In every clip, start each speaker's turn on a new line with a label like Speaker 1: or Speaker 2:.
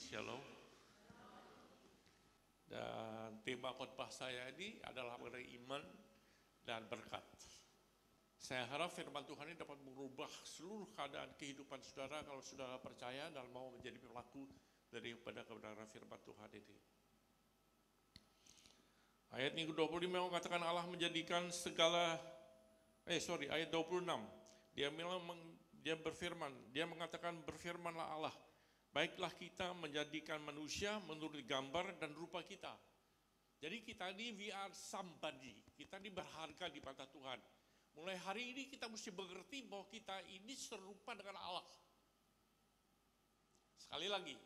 Speaker 1: Shalom. Dan tema khotbah saya ini adalah mengenai iman dan berkat. Saya harap firman Tuhan ini dapat merubah seluruh keadaan kehidupan saudara kalau saudara percaya dan mau menjadi pelaku daripada kebenaran firman Tuhan ini. Ayat yang ke-25 mengatakan Allah menjadikan ayat 26. Dia berfirman, dia mengatakan berfirmanlah Allah, baiklah kita menjadikan manusia menurut gambar dan rupa kita. Jadi kita ini we are somebody, kita ini berharga di mata Tuhan. Mulai hari ini kita mesti mengerti bahwa kita ini serupa dengan Allah. Sekali lagi,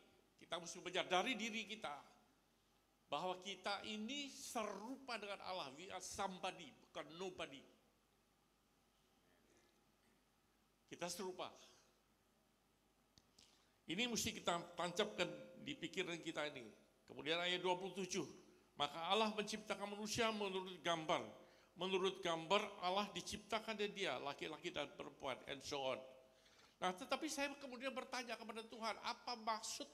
Speaker 1: kita mesti menyadari diri kita bahwa kita ini serupa dengan Allah. We are somebody, bukan nobody. Kita serupa. Ini mesti kita tancapkan di pikiran kita ini. Kemudian ayat 27. Maka Allah menciptakan manusia menurut gambar. Menurut gambar Allah diciptakan dia, laki-laki dan perempuan, and so on. Nah, tetapi saya kemudian bertanya kepada Tuhan, apa maksud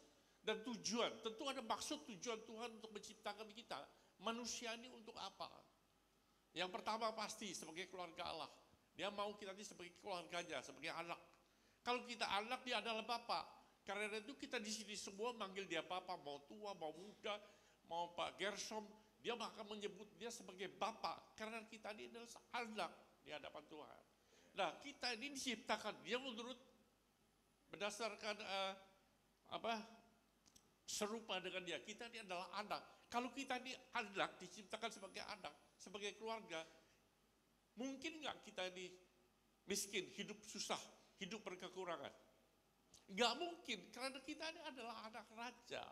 Speaker 1: dan tujuan? Tentu ada maksud tujuan Tuhan untuk menciptakan kita. Manusia ini untuk apa? Yang pertama pasti sebagai keluarga Allah. Dia mau kita ini sebagai keluarganya, sebagai anak. Kalau kita anak, dia adalah bapak. Karena itu kita di sini semua manggil dia bapak, mau tua, mau muda, mau Pak Gersom, dia akan menyebut dia sebagai bapak. Karena kita ini adalah anak di hadapan Tuhan. Nah, kita ini diciptakan dia menurut berdasarkan serupa dengan dia. Kita ini adalah anak. Kalau kita ini anak, diciptakan sebagai anak, sebagai keluarga, mungkin nggak kita ini miskin, hidup susah, hidup berkekurangan? Nggak mungkin, karena kita ini adalah anak raja.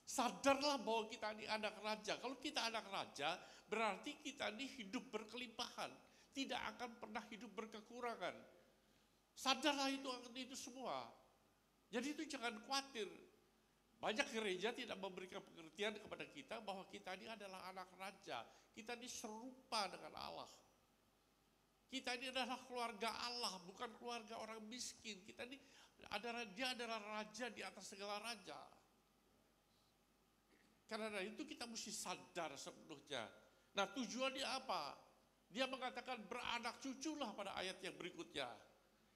Speaker 1: Sadarlah bahwa kita ini anak raja. Kalau kita anak raja, berarti kita ini hidup berkelimpahan. Tidak akan pernah hidup berkekurangan. Sadarlah itu semua. Jadi itu jangan khawatir. Banyak gereja tidak memberikan pengertian kepada kita bahwa kita ini adalah anak raja. Kita ini serupa dengan Allah. Kita ini adalah keluarga Allah, bukan keluarga orang miskin. Dia adalah raja di atas segala raja. Karena itu kita mesti sadar sepenuhnya. Nah, tujuannya apa? Dia mengatakan beranak cuculah pada ayat yang berikutnya.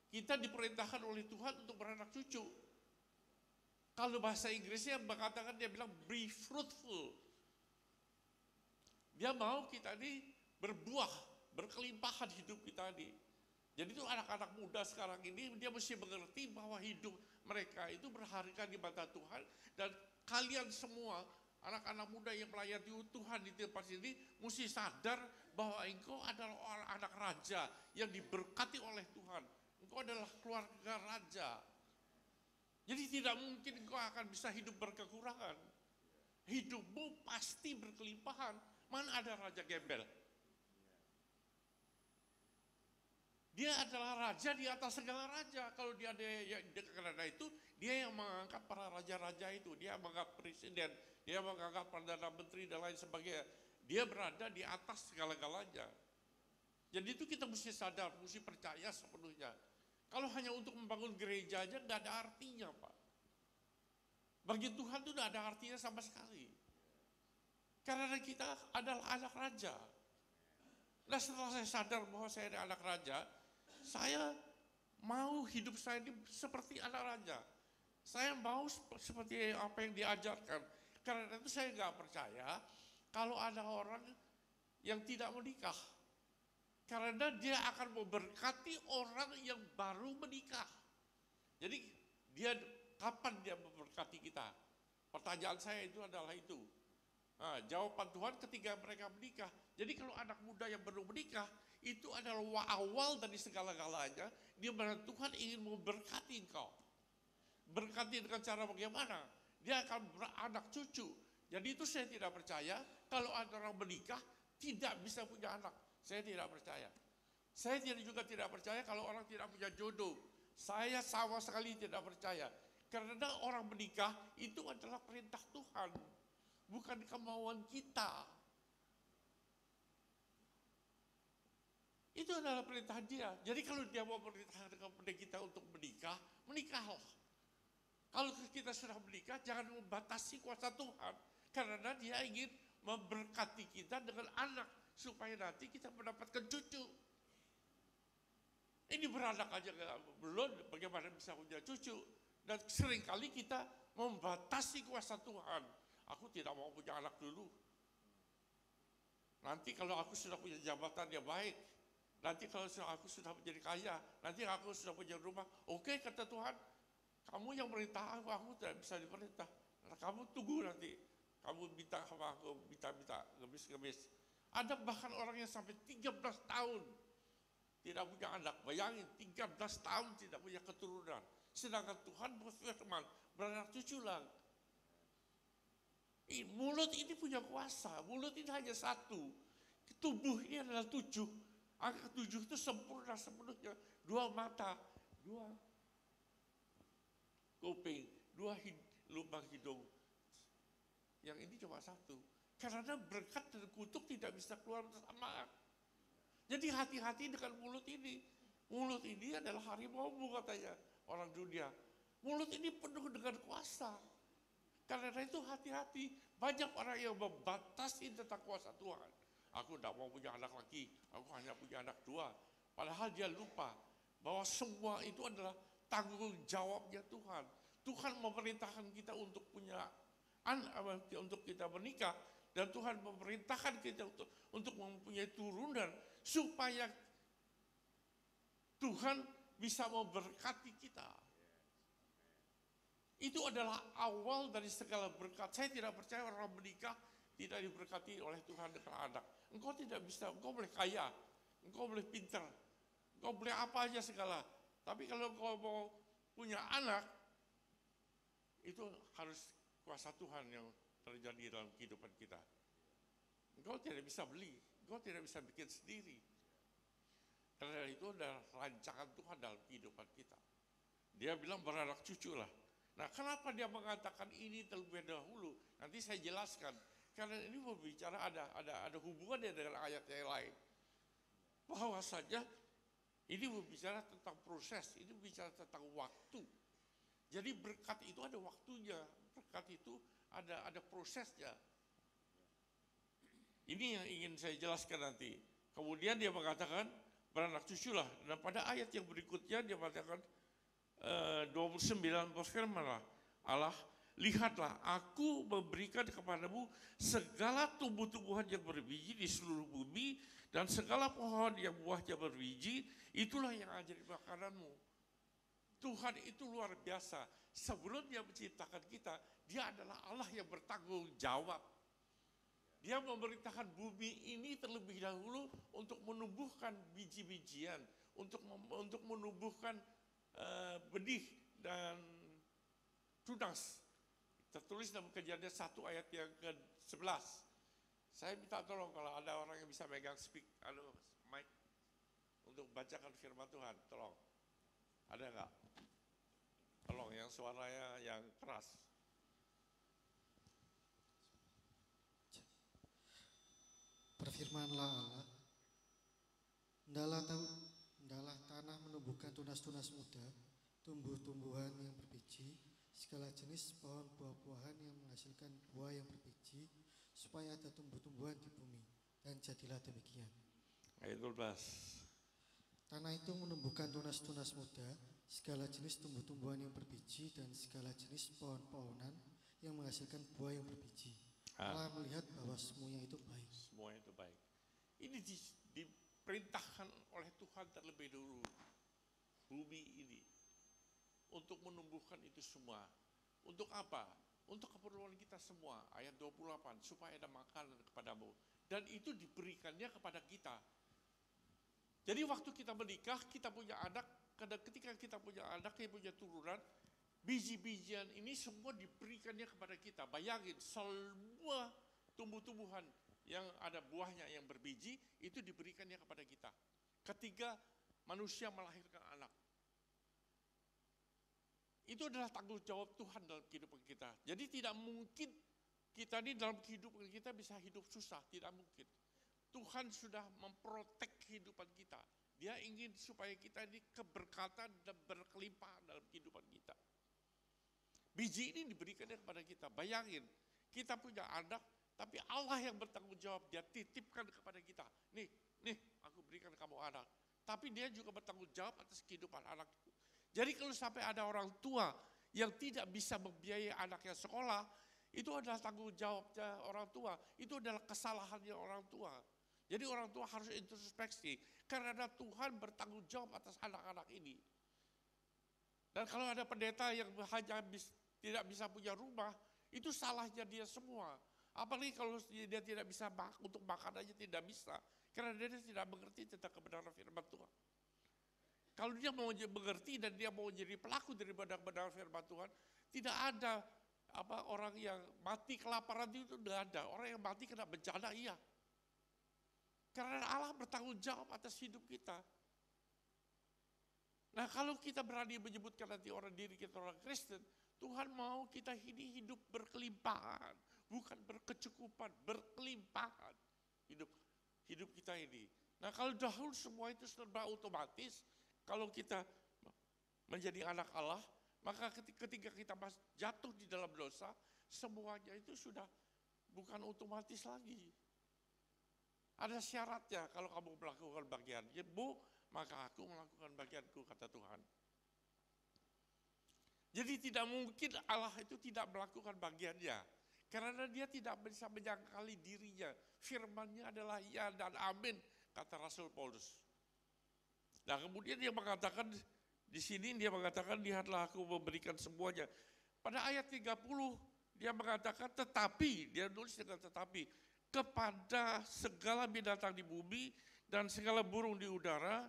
Speaker 1: Kita diperintahkan oleh Tuhan untuk beranak cucu. Kalau bahasa Inggrisnya mengatakan, dia bilang be fruitful. Dia mau kita ini berbuah, berkelimpahan hidup kita ini. Jadi itu anak-anak muda sekarang ini, dia mesti mengerti bahwa hidup mereka itu berharga di mata Tuhan. Dan kalian semua, anak-anak muda yang melayani Tuhan di tempat ini, mesti sadar bahwa engkau adalah orang anak raja yang diberkati oleh Tuhan. Engkau adalah keluarga raja. Jadi tidak mungkin engkau akan bisa hidup berkekurangan. Hidupmu pasti berkelimpahan. Mana ada raja gembel? Dia adalah raja di atas segala raja. Kalau dia karena itu, dia yang mengangkat para raja-raja itu. Dia mengangkat presiden, dia mengangkat perdana menteri dan lain sebagainya. Dia berada di atas segala-galanya. Jadi itu kita mesti sadar, mesti percaya sepenuhnya. Kalau hanya untuk membangun gereja aja nggak ada artinya, Pak. Bagi Tuhan itu nggak ada artinya sama sekali. Karena kita adalah anak raja. Nah, setelah saya sadar bahwa saya adalah anak raja, saya mau hidup saya ini seperti anak raja. Saya mau seperti apa yang diajarkan. Karena itu saya nggak percaya kalau ada orang yang tidak menikah. Karena dia akan memberkati orang yang baru menikah. Jadi kapan dia memberkati kita? Pertanyaan saya itu adalah itu. Nah, jawaban Tuhan ketika mereka menikah. Jadi kalau anak muda yang baru menikah, itu adalah awal dari segala-galanya, di mana Tuhan ingin memberkati engkau. Berkati dengan cara bagaimana? Dia akan beranak cucu. Jadi itu saya tidak percaya, kalau ada orang menikah, tidak bisa punya anak. Saya tidak percaya. Saya juga tidak percaya kalau orang tidak punya jodoh. Saya sama sekali tidak percaya. Karena orang menikah itu adalah perintah Tuhan. Bukan kemauan kita. Itu adalah perintah dia. Jadi kalau dia mau perintah kepada kita untuk menikah, menikahlah. Kalau kita sudah menikah, jangan membatasi kuasa Tuhan. Karena dia ingin memberkati kita dengan anak. Supaya nanti kita mendapatkan cucu. Ini beranak aja belum, bagaimana bisa punya cucu. Dan seringkali kita membatasi kuasa Tuhan. Aku tidak mau punya anak dulu. Nanti kalau aku sudah punya jabatan yang baik, nanti kalau aku sudah menjadi kaya, nanti aku sudah punya rumah, oke, kata Tuhan, kamu yang perintah aku tidak bisa diperintah. Nah, kamu tunggu nanti, kamu minta sama aku, minta, ngemis. Ada bahkan orang yang sampai 13 tahun tidak punya anak. Bayangin, 13 tahun tidak punya keturunan. Sedangkan Tuhan berfirman, beranak cucu lah. Mulut ini punya kuasa, mulut ini hanya satu. Tubuh ini adalah 7. Angka 7 itu sempurna sepenuhnya. 2 mata, 2 kuping, 2 lubang hidung. Yang ini cuma 1. Karena berkat dan kutuk tidak bisa keluar bersamaan. Jadi hati-hati dengan mulut ini. Mulut ini adalah harimau katanya orang dunia. Mulut ini penuh dengan kuasa. Karena itu hati-hati. Banyak orang yang membatasi tentang kuasa Tuhan. Aku tidak mau punya anak lagi. Aku hanya punya anak 2. Padahal dia lupa bahwa semua itu adalah tanggung jawabnya Tuhan. Tuhan memerintahkan kita untuk punya anak, untuk kita menikah. Dan Tuhan memerintahkan kita untuk mempunyai turunan. Supaya Tuhan bisa memberkati kita. Itu adalah awal dari segala berkat. Saya tidak percaya orang menikah tidak diberkati oleh Tuhan dengan anak. Engkau tidak bisa, engkau boleh kaya, engkau boleh pintar, engkau boleh apa aja segala. Tapi kalau engkau mau punya anak, itu harus kuasa Tuhan yang terjadi dalam kehidupan kita. Engkau tidak bisa beli, engkau tidak bisa bikin sendiri. Karena itu adalah rancangan Tuhan dalam kehidupan kita. Dia bilang beranak cucu lah. Nah, kenapa dia mengatakan ini terlebih dahulu? Nanti saya jelaskan. Karena ini berbicara ada hubungannya dengan ayat yang lain. Bahwasanya ini berbicara tentang proses, ini berbicara tentang waktu. Jadi berkat itu ada waktunya, berkat itu ada prosesnya. Ini yang ingin saya jelaskan nanti. Kemudian dia mengatakan beranak cucu lah. Dan pada ayat yang berikutnya dia mengatakan 29 berfirmanlah Allah, lihatlah aku memberikan kepadamu segala tumbuh-tumbuhan yang berbiji di seluruh bumi dan segala pohon yang buahnya berbiji, itulah yang menjadi makananmu. Tuhan itu luar biasa. Sebelum dia menciptakan kita, dia adalah Allah yang bertanggung jawab. Dia memerintahkan bumi ini terlebih dahulu untuk menumbuhkan biji-bijian, untuk menumbuhkan benih dan tunas. Tertulis dalam Kejadian 1 ayat yang ke-11. Saya minta tolong kalau ada orang yang bisa megang mic untuk bacakan firman Tuhan, tolong. Ada enggak? Tolong yang suaranya yang keras.
Speaker 2: Berfirmanlah Allah, Hendalah tanah menumbuhkan tunas-tunas muda, tumbuh-tumbuhan yang berbiji, segala jenis pohon buah-buahan yang menghasilkan buah yang berbiji, supaya ada tumbuh-tumbuhan di bumi. Dan jadilah demikian.
Speaker 1: Ayat 12.
Speaker 2: Tanah itu menumbuhkan tunas-tunas muda, segala jenis tumbuh-tumbuhan yang berbiji, dan segala jenis pohon-pohonan yang menghasilkan buah yang berbiji. Allah melihat bahwa semuanya itu baik.
Speaker 1: Semuanya itu baik. Ini diperintahkan oleh Tuhan terlebih dahulu bumi ini untuk menumbuhkan itu semua. Untuk apa? Untuk keperluan kita semua. Ayat 28, supaya ada makanan kepadamu. Dan itu diberikannya kepada kita. Jadi waktu kita menikah, kita punya anak, ketika kita punya anak, kita punya turunan, biji-bijian ini semua diberikannya kepada kita. Bayangin, semua tumbuh-tumbuhan yang ada buahnya yang berbiji, itu diberikannya kepada kita. Ketika manusia melahirkan anak. Itu adalah tanggung jawab Tuhan dalam kehidupan kita. Jadi tidak mungkin kita ini dalam kehidupan kita bisa hidup susah, tidak mungkin. Tuhan sudah memprotek kehidupan kita. Dia ingin supaya kita ini keberkatan dan berkelimpahan dalam kehidupan kita. Biji ini diberikan kepada kita. Bayangin, kita punya anak, tapi Allah yang bertanggung jawab, dia titipkan kepada kita. Nih, aku berikan kamu anak. Tapi dia juga bertanggung jawab atas kehidupan anak itu. Jadi kalau sampai ada orang tua yang tidak bisa membiayai anaknya sekolah, itu adalah tanggung jawabnya orang tua. Itu adalah kesalahannya orang tua. Jadi orang tua harus introspeksi. Karena Tuhan bertanggung jawab atas anak-anak ini. Dan kalau ada pendeta yang hanya tidak bisa punya rumah, itu salahnya dia semua. Apalagi kalau dia tidak bisa untuk makan aja tidak bisa. Karena dia tidak mengerti tentang kebenaran firman Tuhan. Kalau dia mau mengerti dan dia mau jadi pelaku daripada kebenaran firman Tuhan, tidak ada orang yang mati kelaparan itu tidak ada. Orang yang mati kena bencana iya. Karena Allah bertanggung jawab atas hidup kita. Nah kalau kita berani menyebutkan nanti diri kita orang Kristen, Tuhan mau kita ini hidup berkelimpahan, bukan berkecukupan, berkelimpahan hidup kita ini. Nah kalau dahulu semua itu serba otomatis, kalau kita menjadi anak Allah, maka ketika kita jatuh di dalam dosa, semuanya itu sudah bukan otomatis lagi. Ada syaratnya kalau kamu melakukan bagianmu, maka aku melakukan bagianku, kata Tuhan. Jadi tidak mungkin Allah itu tidak melakukan bagiannya. Karena dia tidak bisa menyangkali dirinya. Firman-Nya adalah ya dan amin, kata Rasul Paulus. Nah kemudian dia mengatakan, di sini dia mengatakan, lihatlah aku memberikan semuanya. Pada ayat 30 dia mengatakan tetapi, dia nulis dengan tetapi, kepada segala binatang di bumi dan segala burung di udara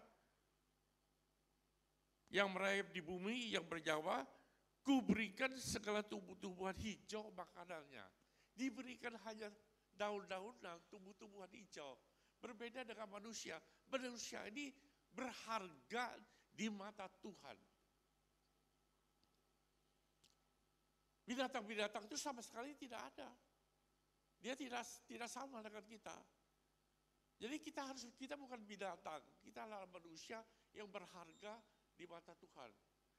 Speaker 1: yang merayap di bumi, yang bernyawa, kuberikan segala tumbuh-tumbuhan hijau makanannya. Diberikan hanya daun-daun dan tumbuh-tumbuhan hijau. Berbeda dengan manusia. Manusia ini berharga di mata Tuhan. Binatang-binatang itu sama sekali tidak ada. Dia tidak sama dengan kita. Jadi kita bukan binatang, kita adalah manusia yang berharga di mata Tuhan.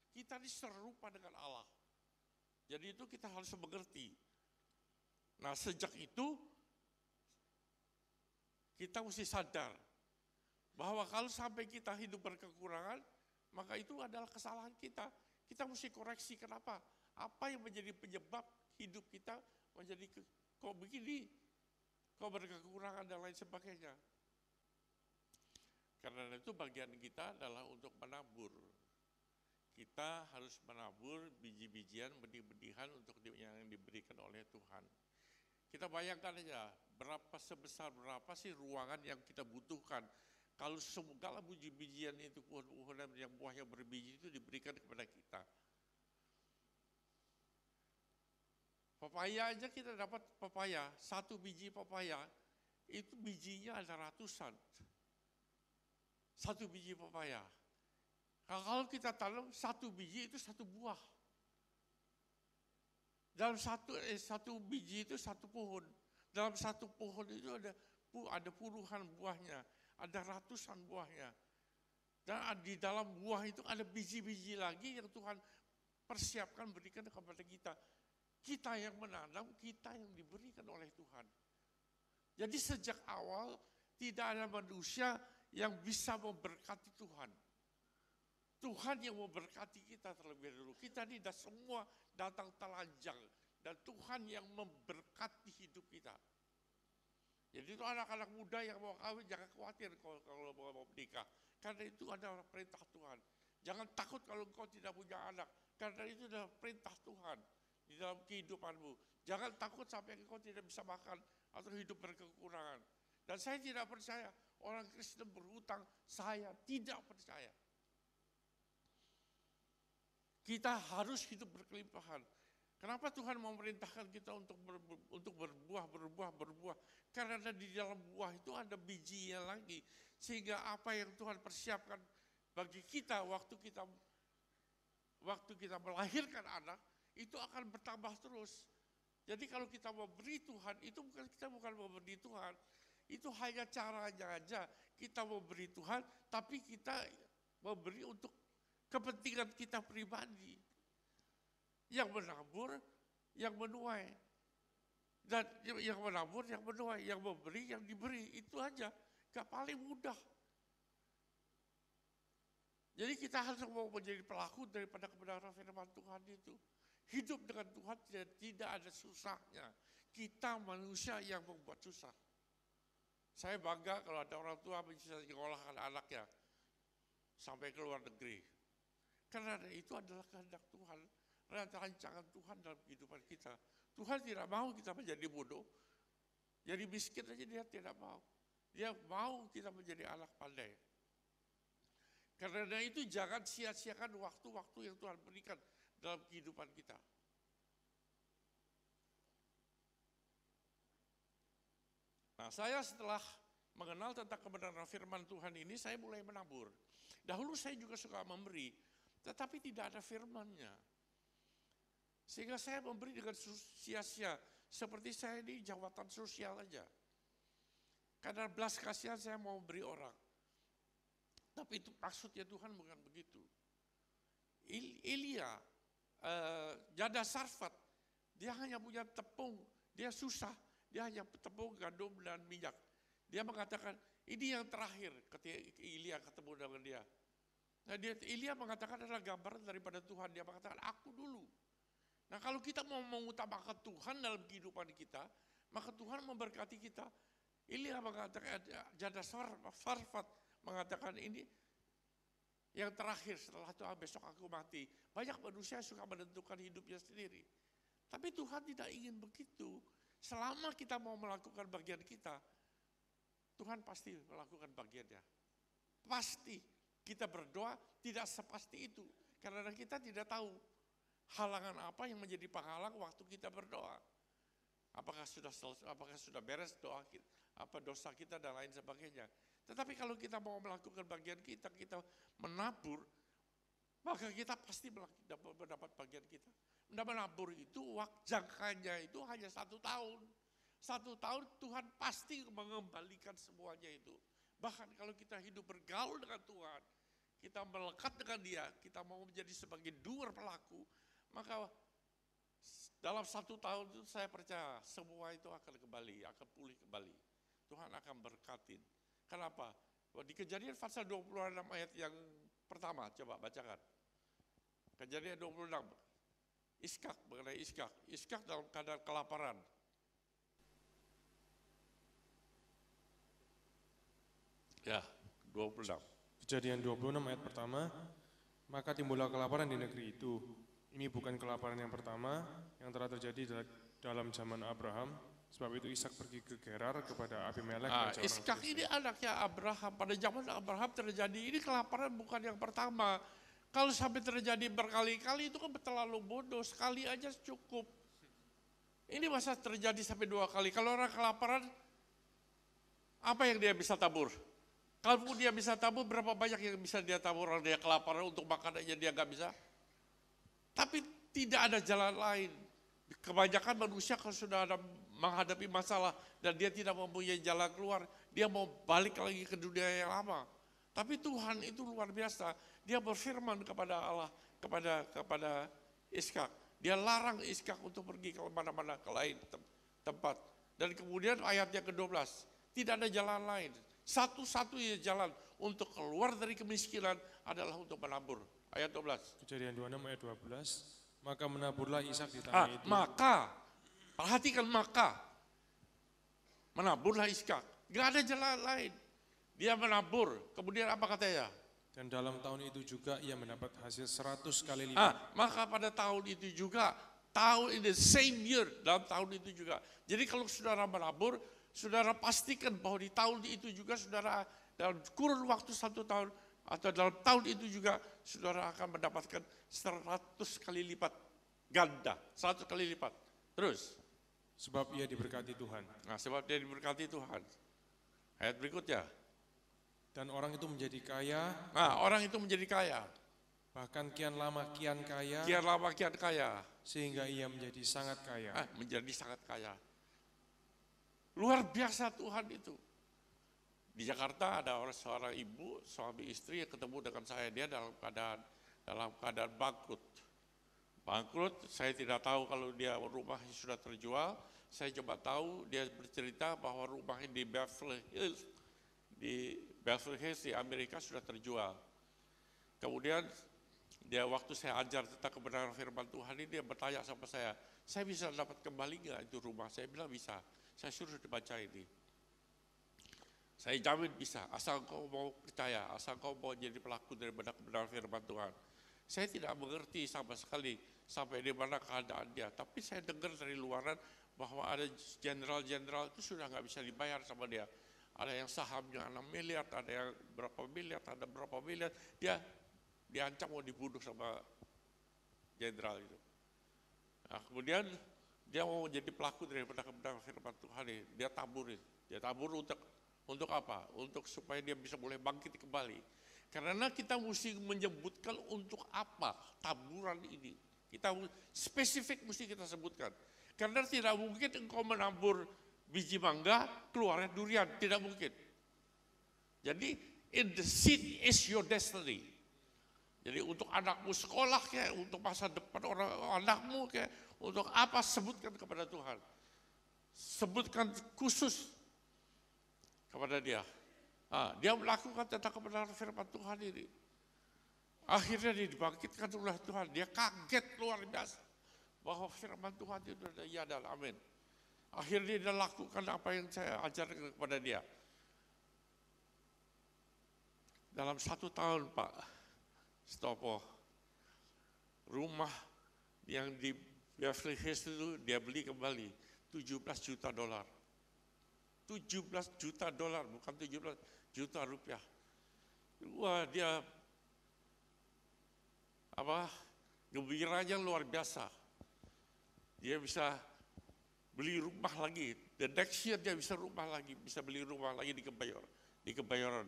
Speaker 1: Kita ini serupa dengan Allah. Jadi itu kita harus mengerti. Nah sejak itu kita mesti sadar bahwa kalau sampai kita hidup berkekurangan, maka itu adalah kesalahan kita. Kita mesti koreksi kenapa? Apa yang menjadi penyebab hidup kita menjadi kok begini, kok berkekurangan dan lain sebagainya. Karena itu bagian kita adalah untuk menabur. Kita harus menabur biji-bijian, benih-benihan untuk yang diberikan oleh Tuhan. Kita bayangkan aja, sebesar berapa sih ruangan yang kita butuhkan. Kalau segala biji-bijian itu, pohon-pohonan yang buahnya berbiji itu diberikan kepada kita. Papaya aja kita dapat papaya, satu biji papaya, itu bijinya ada ratusan. Satu biji papaya. Kalau kita tanam satu biji itu satu buah. Dalam satu biji itu satu pohon. Dalam satu pohon itu ada puluhan buahnya, ada ratusan buahnya. Dan di dalam buah itu ada biji-biji lagi yang Tuhan persiapkan berikan kepada kita. Kita yang menanam, kita yang diberikan oleh Tuhan. Jadi sejak awal tidak ada manusia yang bisa memberkati Tuhan. Tuhan yang memberkati kita terlebih dahulu. Kita tidak semua datang telanjang. Dan Tuhan yang memberkati hidup kita. Jadi itu anak-anak muda yang mau kawin jangan khawatir kalau mau menikah. Karena itu adalah perintah Tuhan. Jangan takut kalau engkau tidak punya anak. Karena itu adalah perintah Tuhan di dalam kehidupanmu. Jangan takut sampai engkau tidak bisa makan atau hidup berkekurangan. Dan saya tidak percaya orang Kristen berhutang, saya tidak percaya. Kita harus hidup berkelimpahan. Kenapa Tuhan memerintahkan kita untuk berbuah? Karena di dalam buah itu ada bijinya lagi. Sehingga apa yang Tuhan persiapkan bagi kita waktu kita melahirkan anak, itu akan bertambah terus. Jadi kalau kita memberi Tuhan, itu kita bukan memberi Tuhan. Itu hanya caranya aja. Kita memberi Tuhan, tapi kita memberi untuk kepentingan kita pribadi. Yang menabur, yang menuai. Dan yang menabur, yang menuai, yang memberi, yang diberi. Itu aja, gak paling mudah. Jadi kita harus mau menjadi pelaku daripada kebenaran firman Tuhan itu. Hidup dengan Tuhan tidak ada susahnya. Kita manusia yang membuat susah. Saya bangga kalau ada orang tua bisa menyekolahkan anaknya sampai ke luar negeri. Karena itu adalah kehendak Tuhan, rancangan Tuhan dalam kehidupan kita. Tuhan tidak mau kita menjadi bodoh, jadi miskin aja dia tidak mau. Dia mau kita menjadi anak pandai. Karena itu jangan sia-siakan waktu-waktu yang Tuhan berikan dalam kehidupan kita. Nah, saya setelah mengenal tentang kebenaran firman Tuhan ini, saya mulai menabur. Dahulu saya juga suka memberi, tetapi tidak ada firman-Nya. Sehingga saya memberi dengan sia-sia, seperti saya ini jawatan sosial aja. Karena belas kasihan saya mau beri orang. Tapi itu maksudnya Tuhan bukan begitu. Elia, janda Sarfat, dia hanya punya tepung, dia susah, dia hanya tepung, gandum, dan minyak. Dia mengatakan, ini yang terakhir ketika Elia ketemu dengan dia. Nah, Elia mengatakan adalah gambaran daripada Tuhan, dia mengatakan, aku dulu. Nah, kalau kita mau mengutamakan Tuhan dalam kehidupan kita, maka Tuhan memberkati kita. Elia mengatakan, janda Sarfat mengatakan ini yang terakhir, setelah itu besok aku mati. Banyak manusia suka menentukan hidupnya sendiri. Tapi Tuhan tidak ingin begitu. Selama kita mau melakukan bagian kita, Tuhan pasti melakukan bagiannya. Pasti kita berdoa tidak sepasti itu. Karena kita tidak tahu halangan apa yang menjadi penghalang waktu kita berdoa. Apakah sudah beres doa kita, apa dosa kita dan lain sebagainya. Tetapi kalau kita mau melakukan bagian kita menabur, maka kita pasti mendapat bagian kita. Menabur itu jangkanya itu hanya 1 tahun. 1 tahun Tuhan pasti mengembalikan semuanya itu. Bahkan kalau kita hidup bergaul dengan Tuhan, kita melekat dengan Dia, kita mau menjadi sebagai doer pelaku, maka dalam 1 tahun itu saya percaya semua itu akan kembali, akan pulih kembali. Tuhan akan berkatin. Kenapa? Di Kejadian pasal 26 ayat yang pertama, coba bacakan. Kejadian 26, Iskak, mengenai Iskak. Iskak dalam keadaan kelaparan. Ya, 26.
Speaker 3: Kejadian 26 ayat pertama, maka timbullah kelaparan di negeri itu. Ini bukan kelaparan yang pertama yang telah terjadi dalam zaman Abraham. Sebab itu Ishak pergi ke Gerar kepada Abimelek.
Speaker 1: Ishak ini anaknya Abraham. Pada zaman Abraham terjadi, ini kelaparan bukan yang pertama. Kalau sampai terjadi berkali-kali itu kan terlalu bodoh, sekali aja cukup. Ini masa terjadi sampai 2 kali. Kalau orang kelaparan, apa yang dia bisa tabur? Kalau dia bisa tabur, berapa banyak yang bisa dia tabur? Orang dia kelaparan untuk makan aja dia gak bisa. Tapi tidak ada jalan lain. Kebanyakan manusia kalau sudah ada menghadapi masalah dan dia tidak mempunyai jalan keluar, dia mau balik lagi ke dunia yang lama. Tapi Tuhan itu luar biasa. Dia berfirman kepada Allah, kepada Iskak. Dia larang Iskak untuk pergi ke mana-mana ke lain tempat. Dan kemudian ayatnya ke-12, tidak ada jalan lain. Satu-satunya jalan untuk keluar dari kemiskinan adalah untuk menabur. Ayat 12.
Speaker 3: Kejadian 26 ayat 12. Maka menaburlah Ishak di tanah itu.
Speaker 1: Maka, perhatikan maka. Menaburlah Ishak. Gak ada jalan lain. Dia menabur. Kemudian apa katanya?
Speaker 3: Dan dalam tahun itu juga ia mendapat hasil 100 kali lipat.
Speaker 1: Maka pada tahun itu juga, tahun in the same year, dalam tahun itu juga. Jadi kalau saudara menabur, saudara pastikan bahwa di tahun itu juga saudara dalam kurun waktu 1 tahun, atau dalam tahun itu juga saudara akan mendapatkan 100 kali lipat ganda, 100 kali lipat. Terus.
Speaker 3: Sebab ia diberkati Tuhan.
Speaker 1: Nah, sebab dia diberkati Tuhan. Ayat berikutnya.
Speaker 3: Dan orang itu menjadi kaya.
Speaker 1: Nah, orang itu menjadi kaya.
Speaker 3: Bahkan kian lama kian kaya.
Speaker 1: Kian lama kian kaya.
Speaker 3: Sehingga ia menjadi sangat kaya.
Speaker 1: Menjadi sangat kaya. Luar biasa Tuhan itu. Di Jakarta ada seorang ibu, suami istri yang ketemu dengan saya, dia dalam keadaan bangkrut. bangkrut. Saya tidak tahu kalau dia rumahnya sudah terjual. Saya coba tahu dia bercerita bahwa rumahnya di Beverly Hills di Amerika sudah terjual. Kemudian dia waktu saya ajar tentang kebenaran firman Tuhan ini, dia bertanya sama saya bisa dapat kembali nggak itu rumah? Saya bilang bisa. Saya suruh dibaca ini. Saya jamin bisa, asal kau mau percaya, asal kau mau jadi pelaku daripada kebenaran firman Tuhan. Saya tidak mengerti sama sekali sampai di mana keadaan dia, tapi saya dengar dari luaran bahwa ada jenderal-jenderal itu sudah nggak bisa dibayar sama dia. Ada yang sahamnya 6 miliar, ada yang berapa miliar, ada berapa miliar, dia diancam mau dibunuh sama jenderal itu. Nah, kemudian dia mau jadi pelaku daripada kebenaran firman Tuhan ini, dia tabur untuk apa? Untuk supaya dia bisa mulai bangkit kembali. Karena kita mesti menyebutkan untuk apa taburan ini. Kita spesifik mesti kita sebutkan. Karena tidak mungkin engkau menabur biji mangga, keluarnya durian. Tidak mungkin. Jadi, in the seed is your destiny. Jadi untuk anakmu sekolah kayak, untuk masa depan anakmu kayak, untuk apa sebutkan kepada Tuhan. Sebutkan khusus kepada dia. Dia melakukan tentang kebenaran firman Tuhan ini. Akhirnya dia dibangkitkan oleh Tuhan. Dia kaget luar biasa bahwa firman Tuhan itu ada ya dan amin. Akhirnya dia lakukan apa yang saya ajarkan kepada dia. Dalam 1 tahun Pak Stopo, rumah yang di Beverly Hills itu dia beli kembali $17 juta. 17 juta dolar, bukan 17 juta rupiah. Wah, dia gembiranya luar biasa. Dia bisa beli rumah lagi. The next year dia bisa beli rumah lagi di Kebayoran.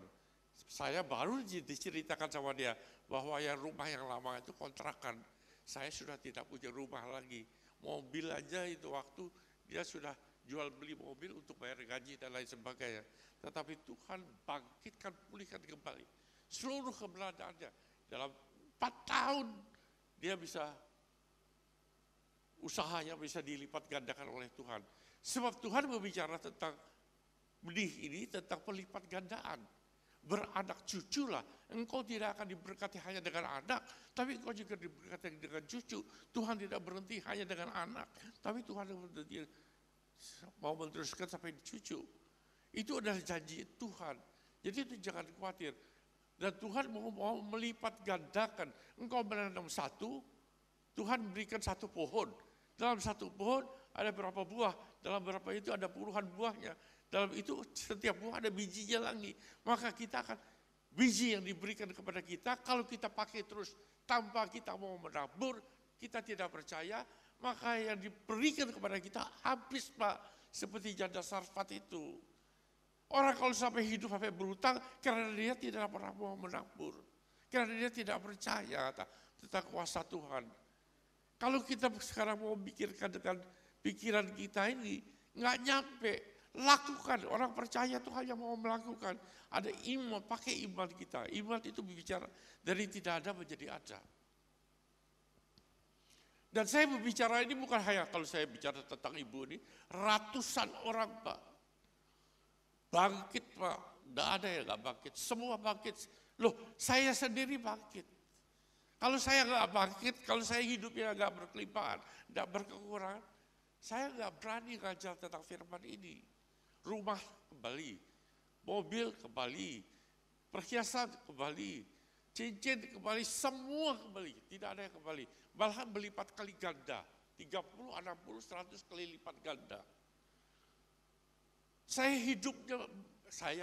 Speaker 1: Saya baru diceritakan sama dia bahwa yang rumah yang lama itu kontrakan. Saya sudah tidak punya rumah lagi. Mobil aja itu waktu dia sudah jual beli mobil untuk bayar gaji dan lain sebagainya. Tetapi Tuhan bangkitkan, pulihkan kembali seluruh keberadaannya. Dalam 4 tahun dia bisa, usahanya bisa dilipat gandakan oleh Tuhan. Sebab Tuhan berbicara tentang benih ini, tentang pelipat gandaan. Beranak cuculah, engkau tidak akan diberkati hanya dengan anak, tapi engkau juga diberkati dengan cucu. Tuhan tidak berhenti hanya dengan anak, tapi Tuhan mau meneruskan sampai cucu. Itu adalah janji Tuhan. Jadi itu jangan khawatir. Dan Tuhan mau melipat gandakan. Engkau menanam satu, Tuhan berikan 1 pohon. Dalam 1 pohon ada berapa buah, dalam berapa itu ada puluhan buahnya. Dalam itu setiap buah ada bijinya lagi. Maka kita akan, biji yang diberikan kepada kita, kalau kita pakai terus tanpa kita mau menabur, kita tidak percaya, maka yang diberikan kepada kita habis Pak. Seperti janda Sarfat itu. Orang kalau sampai hidup sampai berhutang karena dia tidak pernah mau menabur. Karena dia tidak percaya tentang kuasa Tuhan. Kalau kita sekarang mau pikirkan dengan pikiran kita ini, nggak nyampe. Lakukan, orang percaya Tuhan yang mau melakukan. Ada iman, pakai iman kita. Iman itu berbicara dari tidak ada menjadi ada. Dan saya berbicara ini bukan hanya kalau saya bicara tentang ibu ini, ratusan orang Pak. Bangkit Pak, tidak ada yang nggak bangkit, semua bangkit. Loh, saya sendiri bangkit. Kalau saya nggak bangkit, kalau saya hidupnya nggak berkelimpahan, nggak berkekurangan, saya nggak berani ngajar tentang firman ini. Rumah kembali, mobil kembali, perhiasan kembali, cincin kembali, semua kembali, tidak ada yang kembali. Malahan berlipat kali ganda, 30, 60, 100 kali lipat ganda. Saya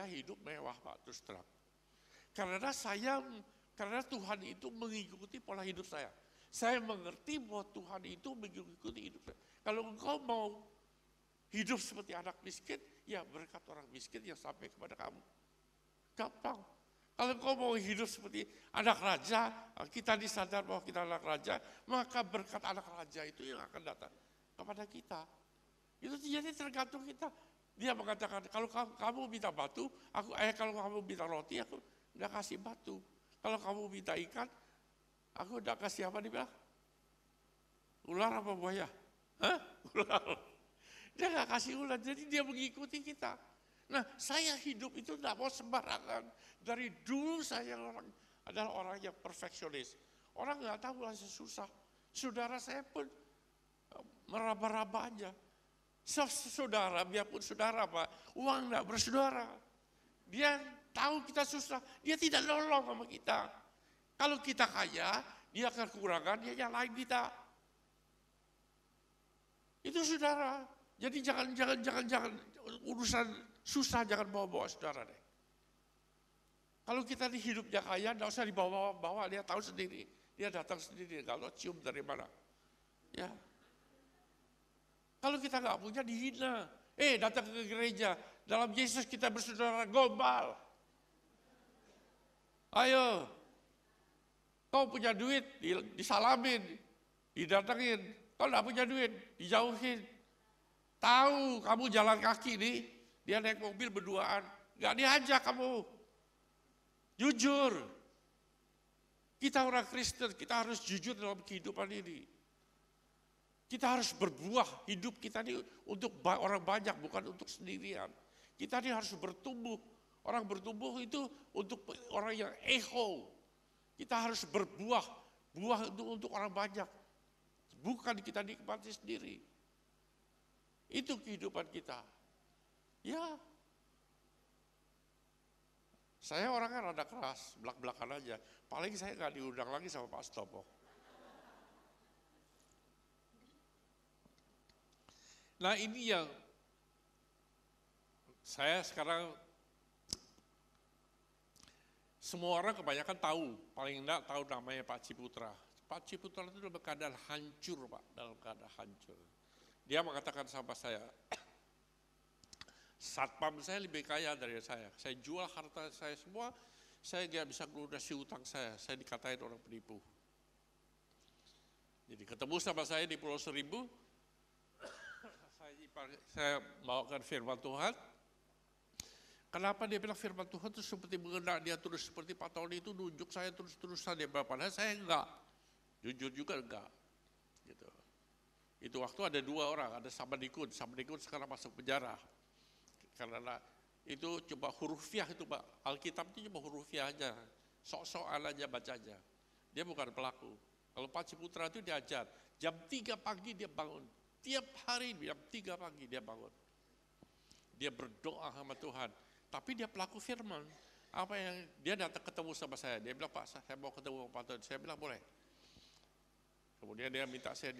Speaker 1: hidup mewah Pak, terus terang. Karena Tuhan itu mengikuti pola hidup saya. Saya mengerti bahwa Tuhan itu mengikuti hidup saya. Kalau engkau mau hidup seperti anak miskin, ya berkat orang miskin yang sampai kepada kamu. Gampang. Kalau engkau mau hidup seperti anak raja, kita disadar bahwa kita anak raja, maka berkat anak raja itu yang akan datang kepada kita. Itu jadi tergantung kita. Dia mengatakan, kalau kamu minta batu, kalau kamu minta roti, aku udah kasih batu. Kalau kamu minta ikan, aku udah kasih apa dia bilang? Ular apa buaya? Hah? Ular. Dia nggak kasih ular, jadi dia mengikuti kita. Nah, saya hidup itu tidak mau sembarangan. Dari dulu saya adalah orang yang perfeksionis. Orang nggak tahu lah susah. Saudara saya pun meraba-raba aja. Saudara, biarpun saudara Pak, uang nggak bersaudara. Dia tahu kita susah, dia tidak nolong sama kita. Kalau kita kaya, dia kekurangan, dia nyalain kita. Itu saudara. Jadi jangan urusan susah jangan bawa-bawa saudara deh. Kalau kita di hidupnya kaya, enggak usah dibawa-bawa, dia tahu sendiri. Dia datang sendiri, kalau cium dari mana. Ya. Kalau kita nggak punya dihina. Datang ke gereja, dalam Yesus kita bersaudara global. Ayo, kau punya duit, disalamin, didatengin. Kau nggak punya duit, dijauhin. Tahu kamu jalan kaki nih, dia naik mobil berduaan, nggak diajak kamu. Jujur. Kita orang Kristen, kita harus jujur dalam kehidupan ini. Kita harus berbuah, hidup kita ini untuk orang banyak, bukan untuk sendirian. Kita ini harus bertumbuh. Orang bertumbuh itu untuk orang yang eho. Kita harus berbuah, buah itu untuk orang banyak. Bukan kita nikmati sendiri. Itu kehidupan kita. Ya. Saya orangnya rada keras, belak-belakan aja. Paling saya nggak diundang lagi sama Pak Stopo. Nah ini yang saya sekarang, semua orang kebanyakan tahu, paling enggak tahu namanya Pak Ciputra. Pak Ciputra itu dalam keadaan hancur Pak, dalam keadaan hancur. Dia mengatakan sama saya, satpam saya lebih kaya dari saya jual harta saya semua, saya nggak bisa melunasi utang saya dikatain orang penipu. Jadi ketemu sama saya di Pulau Seribu, saya bawakan firman Tuhan. Kenapa dia bilang firman Tuhan itu seperti mengena, dia terus seperti Pak Tony itu nunjuk saya terus-terusan, dia padahal saya enggak, jujur juga enggak. Gitu. Itu waktu ada dua orang, ada Samadikun sekarang masuk penjara. Karena itu coba hurufiah itu Pak, Alkitab itu cuma hurufiah aja, sok-sokan aja bacanya. Dia bukan pelaku. Kalau Pak Ciputra itu diajar, jam 3 pagi dia bangun. Tiap hari jam 3 pagi dia bangun. Dia berdoa sama Tuhan. Tapi dia pelaku firman. Apa yang dia datang ketemu sama saya, dia bilang Pak saya mau ketemu Pak Tuhan. Saya bilang boleh. Kemudian dia minta saya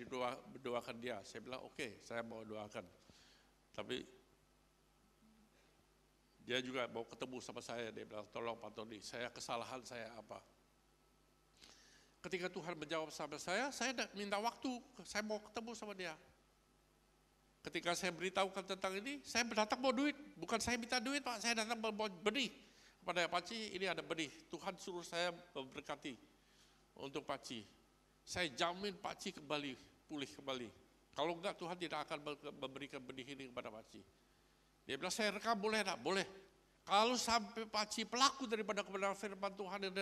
Speaker 1: berdoakan dia. Saya bilang oke, saya mau doakan. Tapi dia juga mau ketemu sama saya. Dia bilang tolong Pak Tony, kesalahan saya apa? Ketika Tuhan menjawab sama saya minta waktu. Saya mau ketemu sama dia. Ketika saya beritahukan tentang ini, saya datang mau duit. Bukan saya minta duit Pak, saya datang mau benih. Kepada Pak Ci, ini ada benih. Tuhan suruh saya memberkati untuk Pak Ci. Saya jamin Pak Ci pulih kembali. Kalau enggak Tuhan tidak akan memberikan benih ini kepada Pak Ci. Dia bilang saya rekam boleh enggak? Boleh. Kalau sampai Pak Ci pelaku daripada kebenaran firman Tuhan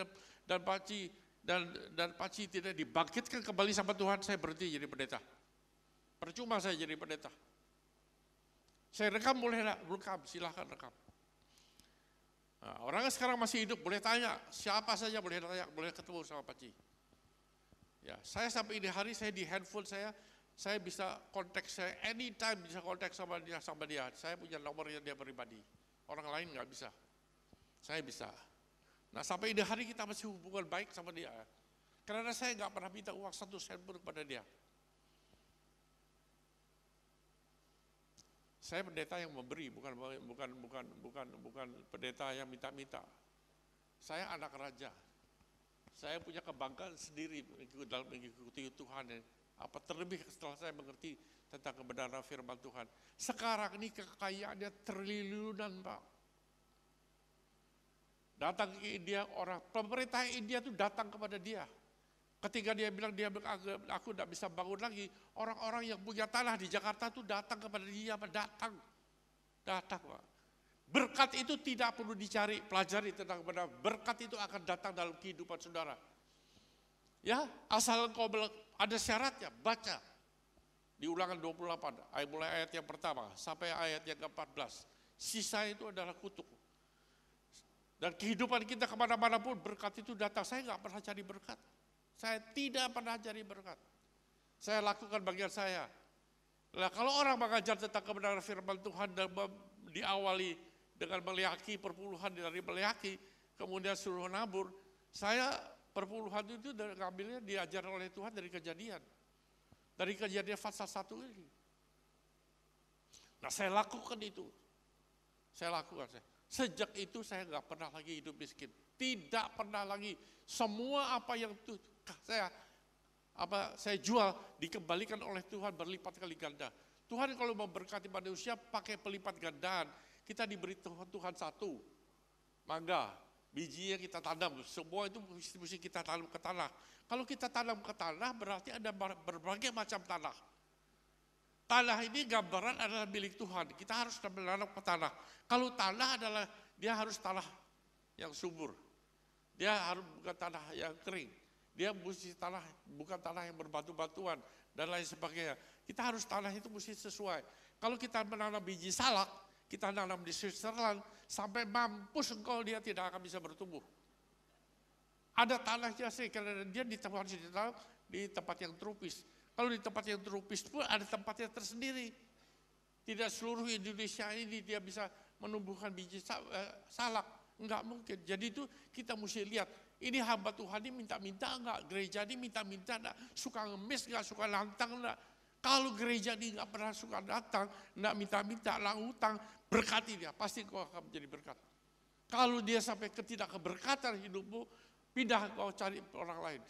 Speaker 1: dan Pak Ci dan Pak Ci tidak dibangkitkan kembali sama Tuhan, saya berhenti jadi pendeta. Percuma saya jadi pendeta. Saya rekam boleh enggak? Rekam, silahkan rekam. Nah, orangnya sekarang masih hidup, boleh tanya, siapa saja boleh tanya, boleh ketemu sama Pak Ci. Ya, saya sampai ini hari saya di handphone saya bisa kontak saya anytime, bisa kontak sama dia. Saya punya nomornya dia pribadi. Orang lain nggak bisa. Saya bisa. Nah sampai ini hari kita masih hubungan baik sama dia. Karena saya nggak pernah minta uang 1 sen pun kepada dia. Saya pendeta yang memberi, bukan pendeta yang minta-minta. Saya anak raja. Saya punya kebanggaan sendiri dalam mengikuti Tuhan. Apa terlebih setelah saya mengerti tentang kebenaran firman Tuhan. Sekarang ini kekayaannya triliunan Pak. Datang ke India, pemerintah India itu datang kepada dia. Ketika dia bilang aku tidak bisa bangun lagi, orang-orang yang punya tanah di Jakarta itu datang kepada dia, datang Pak. Berkat itu tidak perlu dicari, pelajari tentang berkat itu akan datang dalam kehidupan saudara. Ya, asal engkau ada syaratnya, baca. Di Ulangan 28, mulai ayat yang pertama sampai ayat yang ke-14. Sisa itu adalah kutuk. Dan kehidupan kita kemana-mana pun berkat itu datang. Saya nggak pernah cari berkat. Saya tidak pernah cari berkat. Saya lakukan bagian saya. Nah, kalau orang mengajar tentang kebenaran firman Tuhan dan diawali dengan meliaki perpuluhan dari meliaki, kemudian suruh nabur, saya perpuluhan itu ngambilnya diajar oleh Tuhan dari kejadian. Dari kejadian pasal 1 ini. Nah, saya lakukan itu. Saya lakukan. Sejak itu saya nggak pernah lagi hidup miskin. Tidak pernah lagi. Semua apa yang saya jual dikembalikan oleh Tuhan berlipat kali ganda. Tuhan kalau memberkati manusia pakai pelipat gandaan. Kita diberi Tuhan satu. Mangga, bijinya kita tanam. Semua itu mesti kita tanam ke tanah. Kalau kita tanam ke tanah berarti ada berbagai macam tanah. Tanah ini gambaran adalah milik Tuhan. Kita harus menanam ke tanah. Kalau tanah adalah, dia harus tanah yang subur. Dia harus bukan tanah yang kering. Dia mesti tanah, bukan tanah yang berbatu-batuan dan lain sebagainya. Kita harus tanah itu mesti sesuai. Kalau kita menanam biji salak, kita nanam di Switzerland, sampai mampus engkau dia tidak akan bisa bertumbuh. Ada tanahnya sih, karena dia di tempat yang tropis. Kalau di tempat yang tropis pun ada tempatnya tersendiri. Tidak seluruh Indonesia ini dia bisa menumbuhkan biji salak. Enggak mungkin. Jadi itu kita mesti lihat. Ini hamba Tuhan ini minta-minta enggak? Gereja ini minta-minta enggak? Suka ngemis enggak? Suka lantang enggak? Kalau gereja ini enggak pernah suka datang, enggak minta-minta, lah utang, berkati dia. Pasti kau akan menjadi berkat. Kalau dia sampai tidak keberkatan hidupmu, pindah kau cari orang lain.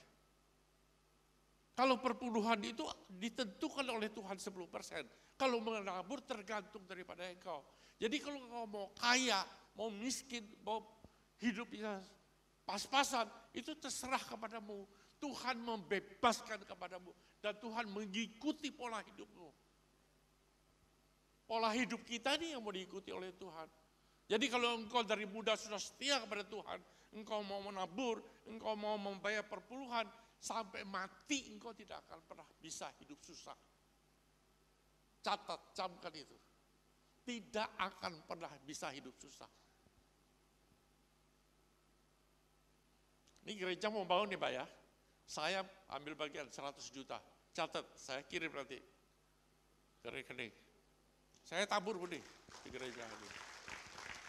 Speaker 1: Kalau perpuluhan itu ditentukan oleh Tuhan 10%. Kalau menabur tergantung daripada engkau. Jadi kalau engkau mau kaya, mau miskin, mau hidupnya pas-pasan, itu terserah kepadamu. Tuhan membebaskan kepadamu. Dan Tuhan mengikuti pola hidupmu. Pola hidup kita ini yang mau diikuti oleh Tuhan. Jadi kalau engkau dari muda sudah setia kepada Tuhan, engkau mau menabur, engkau mau membayar perpuluhan, sampai mati engkau tidak akan pernah bisa hidup susah. Catat, camkan itu. Tidak akan pernah bisa hidup susah. Ini gereja mau bangun nih Pak ya. Saya ambil bagian 100 juta. Catat, saya kirim nanti ke rekening. Saya tabur nih di gereja ini.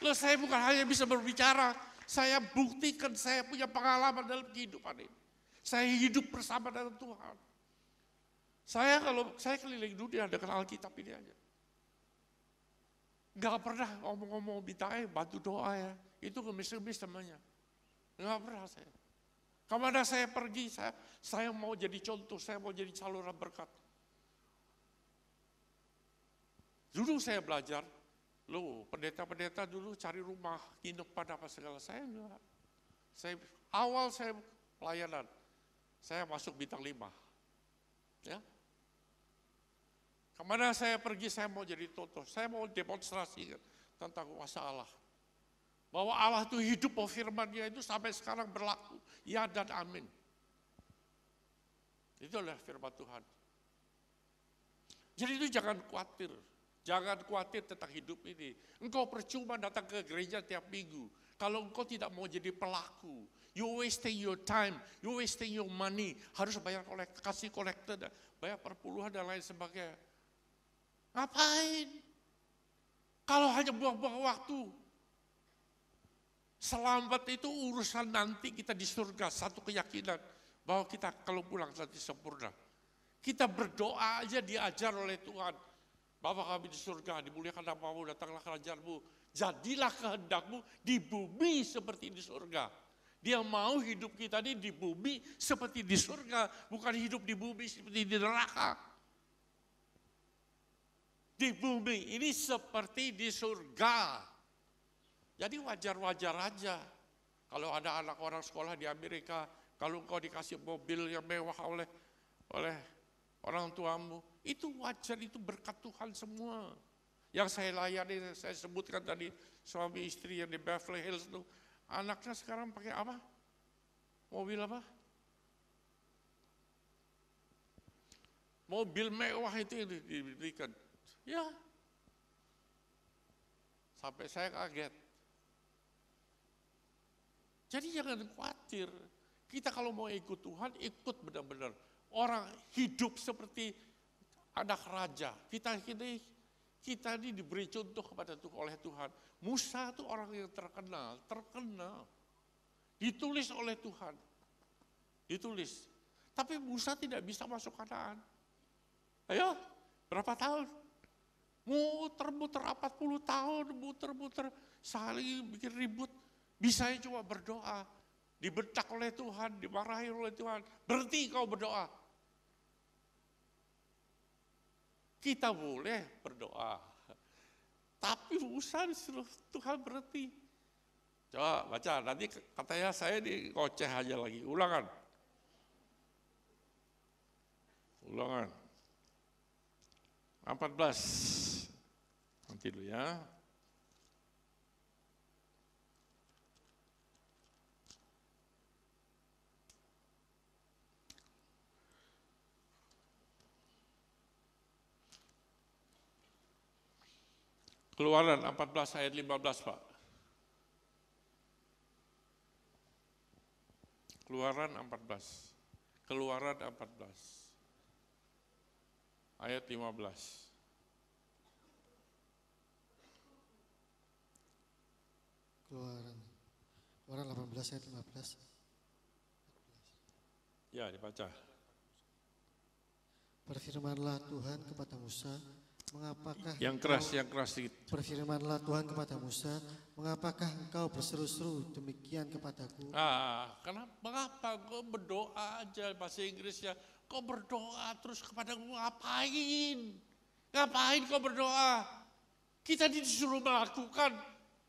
Speaker 1: Loh, saya bukan hanya bisa berbicara, saya buktikan saya punya pengalaman dalam kehidupan ini. Saya hidup bersama dengan Tuhan. Saya keliling dunia dengan Alkitab ini aja. Gak pernah ngomong-ngomong minta bantu doa ya. Itu ngemis-ngemis namanya. Gak pernah saya. Kemana saya pergi, saya mau jadi contoh, saya mau jadi saluran berkat. Dulu saya belajar, pendeta-pendeta dulu cari rumah, nginep pada apa segala. Saya enggak. Awal saya pelayanan, saya masuk bintang 5. Ya. Kemana saya pergi, saya mau jadi contoh, saya mau demonstrasi tentang kuasa Allah. Bahwa Allah itu hidup, bahwa firman-Nya itu sampai sekarang berlaku. Ya dan amin. Itu adalah firman Tuhan. Jadi itu jangan khawatir. Jangan khawatir tentang hidup ini. Engkau percuma datang ke gereja tiap minggu. Kalau engkau tidak mau jadi pelaku. You wasting your time, you wasting your money. Harus bayar kasih kolektor, bayar perpuluhan dan lain sebagainya. Ngapain? Kalau hanya buang-buang waktu. Selamat itu urusan nanti kita di surga. Satu keyakinan bahwa kita kalau pulang nanti sempurna. Kita berdoa aja diajar oleh Tuhan. Bapa kami di surga, dimuliakan namamu, datanglah kerajaan-Mu. Jadilah kehendak-Mu di bumi seperti di surga. Dia mau hidup kita ini di bumi seperti di surga. Bukan hidup di bumi seperti di neraka. Di bumi ini seperti di surga. Jadi wajar-wajar aja. Kalau ada anak orang sekolah di Amerika, kalau engkau dikasih mobil yang mewah oleh orang tuamu, itu wajar, itu berkat Tuhan semua. Yang saya layani, saya sebutkan tadi, suami istri yang di Beverly Hills itu, anaknya sekarang pakai apa? Mobil apa? Mobil mewah itu yang diberikan. Ya. Sampai saya kaget. Jadi jangan khawatir. Kita kalau mau ikut Tuhan, ikut benar-benar. Orang hidup seperti anak raja. Kita ini diberi contoh oleh Tuhan. Musa itu orang yang terkenal. Ditulis oleh Tuhan. Ditulis. Tapi Musa tidak bisa masuk Kanaan. Ayo, berapa tahun? Muter-muter 40 tahun, muter-muter, saling bikin ribut. Bisanya cuma berdoa. Dibentak oleh Tuhan, dimarahi oleh Tuhan. Berhenti kau berdoa. Kita boleh berdoa. Tapi Musa disuruh Tuhan berhenti. Coba baca, nanti katanya saya dikoceh aja lagi. Ulangan. Ulangan. 14. Nanti dulu ya. Keluaran 14 ayat 15, Pak. Keluaran 14. Keluaran 14. Ayat 15.
Speaker 2: Keluaran 18 ayat 15.
Speaker 1: Ya, dibaca.
Speaker 2: Berfirmanlah Tuhan kepada Musa, mengapakah
Speaker 1: yang keras sedikit.
Speaker 2: Berfirmanlah Tuhan kepada Musa, mengapakah engkau berseru-seru demikian kepadaku?
Speaker 1: Mengapa kau berdoa aja bahasa Inggrisnya? Kau berdoa terus kepadaku, ngapain? Ngapain kau berdoa? Kita disuruh melakukan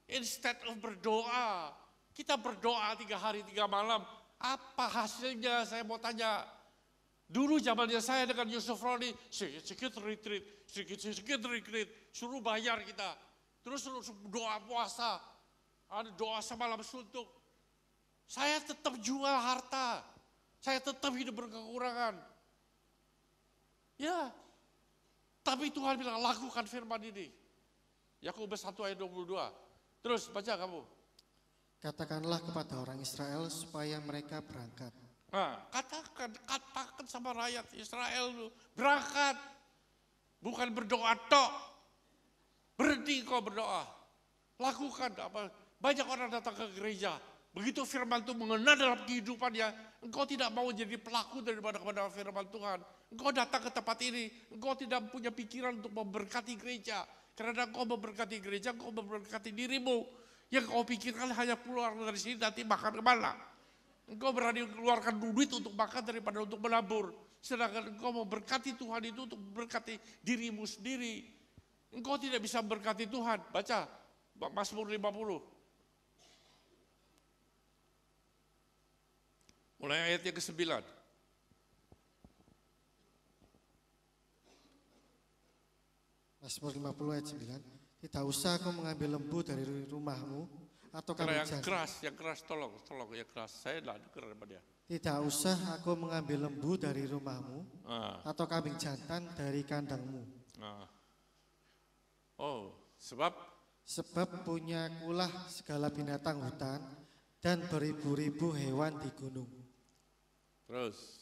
Speaker 1: instead of berdoa. Kita berdoa 3 hari 3 malam. Apa hasilnya? Saya mau tanya. Dulu zamannya saya dengan Yusuf Roni, sedikit retreat, suruh bayar kita. Terus suruh doa puasa, ada doa semalam suntuk. Saya tetap jual harta, saya tetap hidup berkekurangan. Ya, tapi Tuhan bilang lakukan firman ini. Yakobus 1 ayat 22. Terus baca kamu.
Speaker 2: Katakanlah kepada orang Israel supaya mereka berangkat.
Speaker 1: Katakan sama rakyat Israel lu, berangkat. Bukan berdoa tok. Berhenti kau berdoa. Lakukan apa? Banyak orang datang ke gereja. Begitu firman itu mengena dalam kehidupannya, engkau tidak mau jadi pelaku daripada kepada firman Tuhan. Engkau datang ke tempat ini, engkau tidak punya pikiran untuk memberkati gereja. Karena engkau memberkati gereja, engkau memberkati dirimu. Yang kau pikirkan hanya keluar dari sini nanti makan kemana. Engkau berani mengeluarkan duit untuk makan daripada untuk menabur. Sedangkan engkau memberkati Tuhan itu untuk memberkati dirimu sendiri. Engkau tidak bisa memberkati Tuhan. Baca Mazmur 50. Mulai ayat yang ke-9.
Speaker 2: Mazmur 50 ayat 9. Tidak usah aku mengambil lembu dari rumahmu atau kambing jantan.
Speaker 1: Yang keras, tolong yang keras. Saya tidak dengar sama dia.
Speaker 2: Tidak usah aku mengambil lembu dari rumahmu atau kambing jantan dari kandangmu. Sebab punyakulah segala binatang hutan dan beribu-ribu hewan di gunung.
Speaker 1: Terus.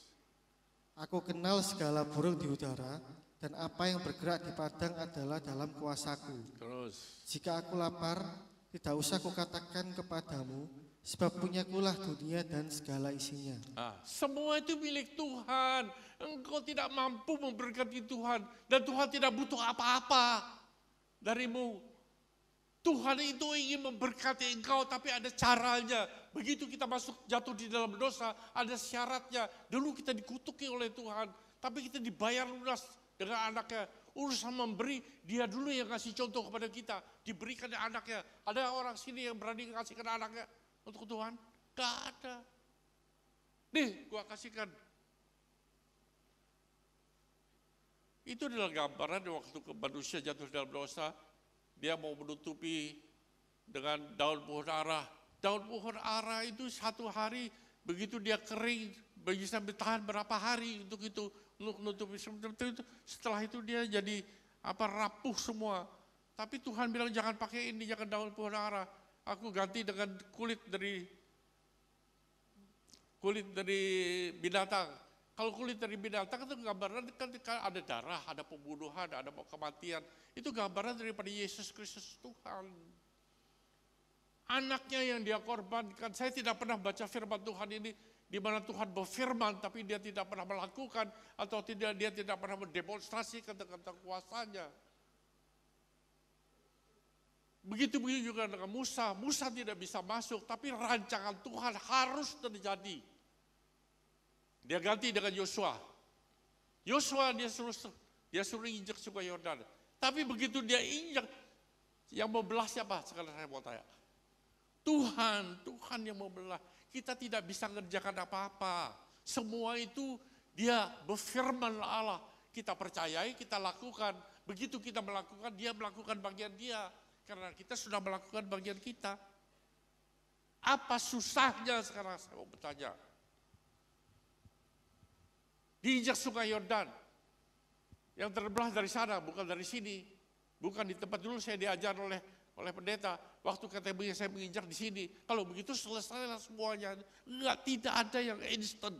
Speaker 2: Aku kenal segala burung di udara dan apa yang bergerak di padang adalah dalam kuasaku.
Speaker 1: Terus.
Speaker 2: Jika aku lapar, tidak usah kukatakan kepadamu, sebab punyakulah dunia dan segala isinya.
Speaker 1: Semua itu milik Tuhan. Engkau tidak mampu memberkati Tuhan. Dan Tuhan tidak butuh apa-apa darimu. Tuhan itu ingin memberkati engkau, tapi ada caranya. Begitu kita jatuh di dalam dosa, ada syaratnya. Dulu kita dikutuki oleh Tuhan, tapi kita dibayar lunas dengan anaknya. Urusan memberi, dia dulu yang kasih contoh kepada kita. Diberikan anaknya. Ada orang sini yang berani kasihkan anaknya untuk Tuhan? Gak ada. Nih, gua kasihkan. Itu adalah gambaran waktu manusia jatuh dalam dosa. Dia mau menutupi dengan daun pohon ara. Daun pohon ara itu 1 hari, begitu dia kering, bisa bertahan berapa hari untuk itu. untuk nutupi itu. Setelah itu dia jadi rapuh semua. Tapi Tuhan bilang jangan pakai ini, jangan daun pohon ara. Aku ganti dengan kulit dari binatang. Kalau kulit dari binatang itu gambaran kan ada darah, ada pembunuhan, ada kematian. Itu gambaran daripada Yesus Kristus Tuhan. Anaknya yang dia korbankan. Saya tidak pernah baca firman Tuhan ini di mana Tuhan berfirman tapi dia tidak pernah melakukan atau dia tidak pernah mendemonstrasikan tentang kuasanya. Begitu juga dengan Musa. Musa tidak bisa masuk tapi rancangan Tuhan harus terjadi. Dia ganti dengan Yosua. Yosua dia suruh injak sungai Yordan. Tapi begitu dia injak, yang mau belah siapa? Sekarang saya mau tanya. Tuhan yang mau belah. Kita tidak bisa ngerjakan apa-apa. Semua itu dia berfirman Allah. Kita percayai, kita lakukan. Begitu kita melakukan, dia melakukan bagian dia. Karena kita sudah melakukan bagian kita. Apa susahnya sekarang saya mau bertanya. Diinjak sungai Yordan. Yang terbelah dari sana, bukan dari sini. Bukan di tempat dulu saya diajar oleh pendeta. Waktu katanya saya menginjak di sini. Kalau begitu selesailah semuanya. Enggak, tidak ada yang instan.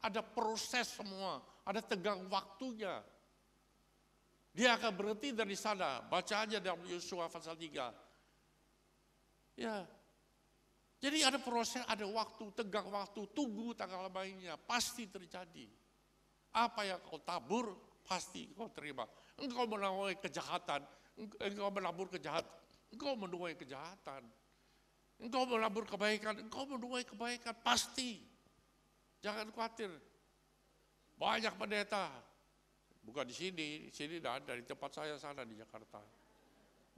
Speaker 1: Ada proses semua. Ada tegang waktunya. Dia akan berhenti dari sana. Baca aja dalam Yosua pasal 3. Ya. Jadi ada proses, ada waktu, tegang waktu. Tunggu tanggal mainnya. Pasti terjadi. Apa yang kau tabur, pasti kau terima. Engkau menuai kejahatan. Engkau menabur kejahatan. Engkau menuai kejahatan. Engkau menabur kebaikan. Engkau menuai kebaikan. Pasti. Jangan khawatir. Banyak pendeta. Bukan di sini tidak ada. Di tempat saya sana di Jakarta.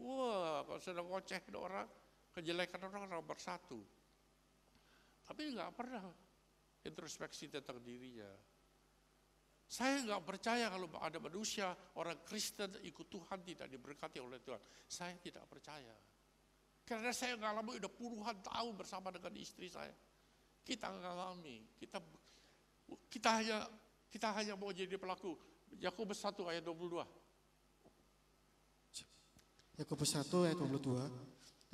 Speaker 1: Wah, kalau sudah ngoceh orang, kejelekan orang nomor 1. Tapi nggak pernah introspeksi tentang dirinya. Saya nggak percaya kalau ada manusia, orang Kristen ikut Tuhan tidak diberkati oleh Tuhan. Saya tidak percaya. Karena saya ngalami udah puluhan tahun bersama dengan istri saya. Kita ngalami, kita hanya mau jadi pelaku. Yakobus 1 ayat 22.
Speaker 2: Yakobus 1 ayat 22.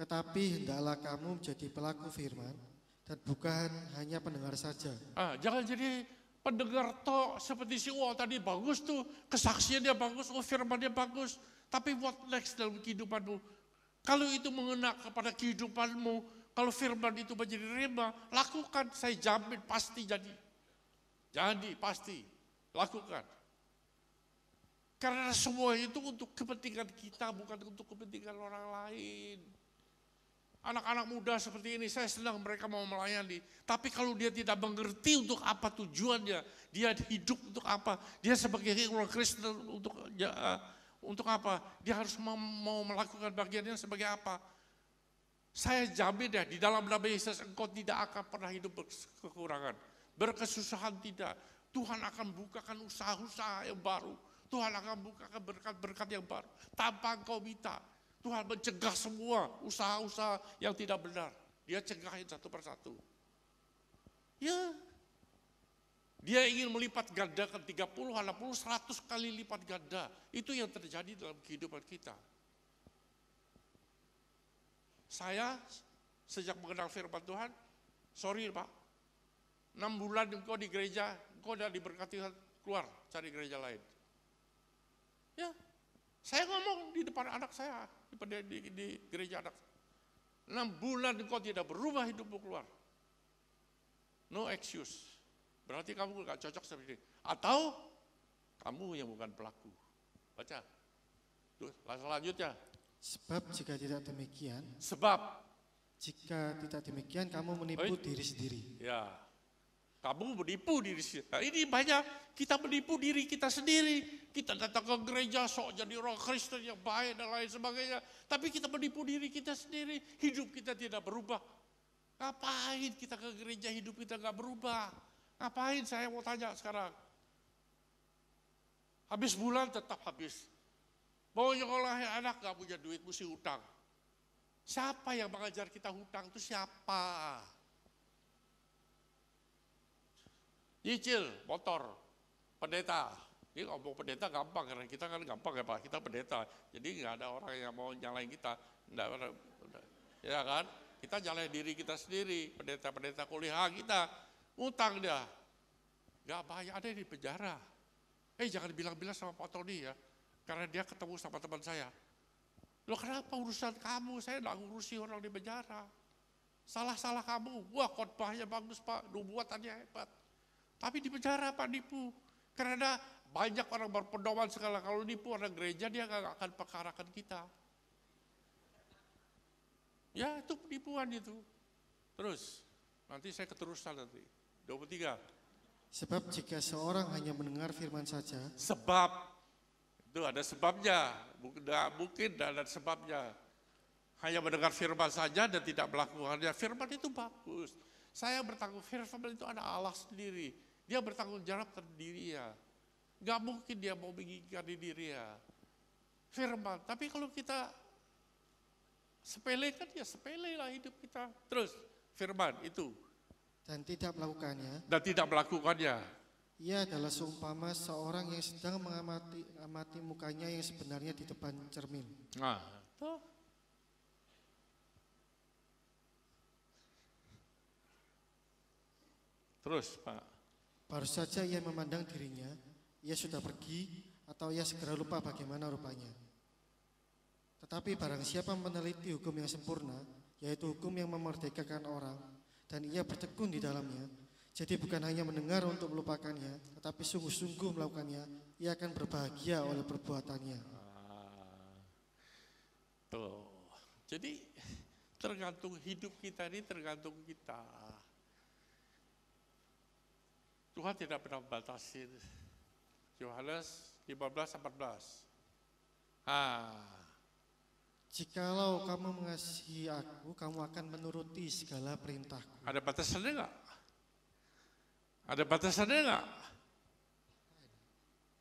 Speaker 2: Tetapi hendaklah kamu menjadi pelaku firman dan bukan hanya pendengar saja.
Speaker 1: Jangan jadi pendengar toh seperti si tadi bagus tuh, kesaksiannya bagus, firmannya bagus. Tapi what next dalam kehidupanmu? Kalau itu mengena kepada kehidupanmu, kalau firman itu menjadi rema, lakukan, saya jamin pasti jadi. Jadi pasti, lakukan. Karena semua itu untuk kepentingan kita, bukan untuk kepentingan orang lain. Anak-anak muda seperti ini, saya senang mereka mau melayani. Tapi kalau dia tidak mengerti untuk apa tujuannya, dia hidup untuk apa, dia sebagai orang Kristen untuk apa, dia harus mau melakukan bagiannya sebagai apa. Saya jamin ya, di dalam nama Yesus engkau tidak akan pernah hidup berkekurangan. Berkesusahan tidak. Tuhan akan bukakan usaha-usaha yang baru. Tuhan akan bukakan berkat-berkat yang baru. Tanpa engkau minta. Tuhan mencegah semua usaha-usaha yang tidak benar. Dia cegahin satu persatu. Ya. Dia ingin melipat gandakan 30, 60, 100 kali lipat ganda. Itu yang terjadi dalam kehidupan kita. Saya sejak mengenal firman Tuhan, sorry Pak, 6 bulan engkau di gereja, engkau udah diberkati keluar cari gereja lain. Ya, saya ngomong di depan anak saya, di gereja anak. 6 bulan engkau tidak berubah hidupmu keluar. No excuse. Berarti kamu gak cocok seperti ini. Atau kamu yang bukan pelaku. Baca. Tuh, selanjutnya.
Speaker 2: Sebab jika tidak demikian.
Speaker 1: Jika
Speaker 2: tidak demikian kamu menipu diri sendiri.
Speaker 1: Ya. Kamu menipu diri sendiri. Nah, ini banyak kita menipu diri kita sendiri. Kita datang ke gereja sok jadi orang Kristen yang baik dan lain sebagainya. Tapi kita menipu diri kita sendiri. Hidup kita tidak berubah. Ngapain kita ke gereja hidup kita gak berubah? Ngapain saya mau tanya sekarang? Habis bulan tetap habis. Mau nyekolahin anak gak punya duit, mesti hutang. Siapa yang mengajar kita hutang itu siapa? Nyicil motor pendeta. Ini ngomong pendeta gampang, karena kita kan gampang ya Pak, kita pendeta. Jadi nggak ada orang yang mau nyalain kita. Nggak ada, ya kan? Kita nyalain diri kita sendiri, pendeta-pendeta kuliah kita. Utang dia. Nggak bayar, ada di penjara. Jangan bilang-bilang sama Pak Tony ya, karena dia ketemu sama teman saya. Loh kenapa urusan kamu, saya nggak ngurusi orang di penjara. Salah-salah kamu, wah khotbahnya bagus Pak, nubuatannya hebat. Tapi di penjara Pak nipu. Karena banyak orang berpedoman segala, kalau nipu orang gereja dia nggak akan perkarakan kita. Ya itu penipuan itu. Terus, nanti saya keterusan nanti. 23.
Speaker 2: Sebab jika seorang hanya mendengar firman saja,
Speaker 1: Sebab, itu ada sebabnya, mungkin ada sebabnya. Hanya mendengar firman saja dan tidak melakukannya. Firman itu bagus. Saya bertanggung, firman itu ada Allah sendiri. Dia bertanggung jawab terdiri ya. Gak mungkin dia mau menginginkan diri ya. Firman, tapi kalau kita sepele kan ya sepele lah hidup kita. Terus firman itu.
Speaker 2: dan tidak melakukannya,
Speaker 1: Dan tidak melakukannya.
Speaker 2: ia adalah seumpama seorang yang sedang mengamati mukanya yang sebenarnya di depan cermin.
Speaker 1: Nah, tuh. Terus Pak.
Speaker 2: Baru saja ia memandang dirinya, ia sudah pergi atau ia segera lupa bagaimana rupanya. Tetapi barang siapa meneliti hukum yang sempurna, yaitu hukum yang memerdekakan orang, dan ia bertekun di dalamnya, jadi bukan hanya mendengar untuk melupakannya, tetapi sungguh-sungguh melakukannya, ia akan berbahagia oleh perbuatannya.
Speaker 1: Tuh. Jadi tergantung hidup kita ini tergantung kita. Tuhan tidak pernah membatasi. Yohanes 15:14.
Speaker 2: Jikalau kamu mengasihi aku, kamu akan menuruti segala perintahku.
Speaker 1: Ada batasannya enggak? Ada batasannya enggak?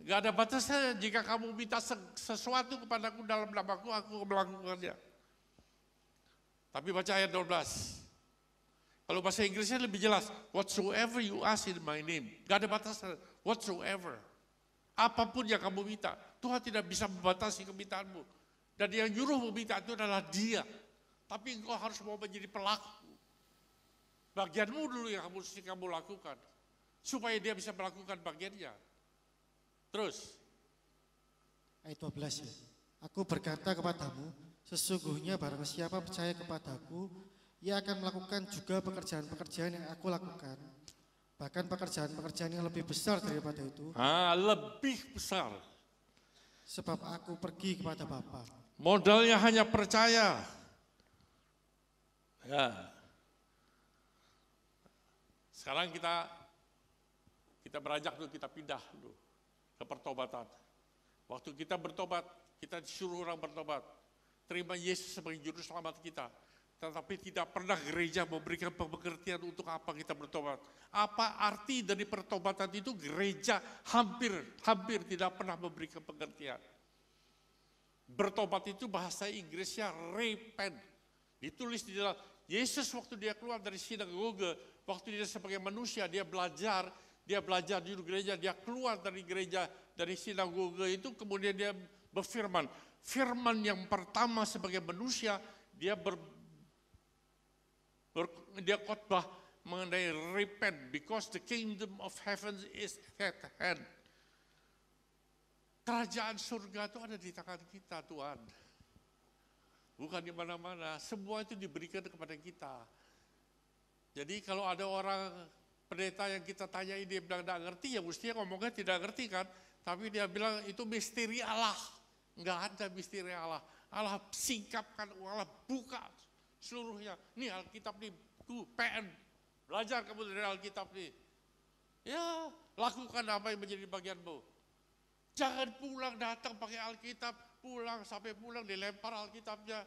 Speaker 1: Enggak ada batasannya. Jika kamu minta sesuatu kepadaku dalam namaku, aku melakukannya. Tapi baca ayat 12. Kalau bahasa Inggrisnya lebih jelas, whatsoever you ask in my name. Gak ada batasan, whatsoever. Apapun yang kamu minta, Tuhan tidak bisa membatasi kemintaanmu. Dan yang nyuruh meminta itu adalah Dia. Tapi engkau harus mau menjadi pelaku. Bagianmu dulu yang mesti kamu lakukan. Supaya Dia bisa melakukan bagiannya. Terus.
Speaker 2: Ayat 12 ya. Aku berkata kepadamu, sesungguhnya barang siapa percaya kepadaku, ia akan melakukan juga pekerjaan-pekerjaan yang aku lakukan. Bahkan pekerjaan-pekerjaan yang lebih besar daripada itu.
Speaker 1: Lebih besar.
Speaker 2: Sebab aku pergi kepada Bapa.
Speaker 1: Modalnya hanya percaya. Ya. Sekarang kita beranjak dulu, kita pindah dulu ke pertobatan. Waktu kita bertobat, kita disuruh orang bertobat. Terima Yesus sebagai juru selamat kita. Tetapi tidak pernah gereja memberikan pengertian untuk apa kita bertobat. Apa arti dari pertobatan itu? Gereja hampir tidak pernah memberikan pengertian. Bertobat itu bahasa Inggrisnya repent. Ditulis di dalam Yesus waktu dia keluar dari sinagoga, waktu dia sebagai manusia dia belajar di gereja, dia keluar dari gereja, dari sinagoga itu, kemudian dia berfirman. Firman yang pertama sebagai manusia, dia khotbah mengenai repent because the kingdom of heaven is at hand. Kerajaan surga itu ada di tangan kita, Tuhan. Bukan di mana-mana, semua itu diberikan kepada kita. Jadi kalau ada orang pendeta yang kita tanyai dia bilang tidak ngerti, ya mestinya ngomongnya tidak ngerti kan. Tapi dia bilang itu misteri Allah. Enggak ada misteri Allah. Allah singkapkan, Allah buka seluruhnya. Nih Alkitab nih, tuh PN. Belajar kamu dari Alkitab nih. Ya, lakukan apa yang menjadi bagianmu. Jangan pulang datang pakai Alkitab, sampai pulang dilempar Alkitabnya.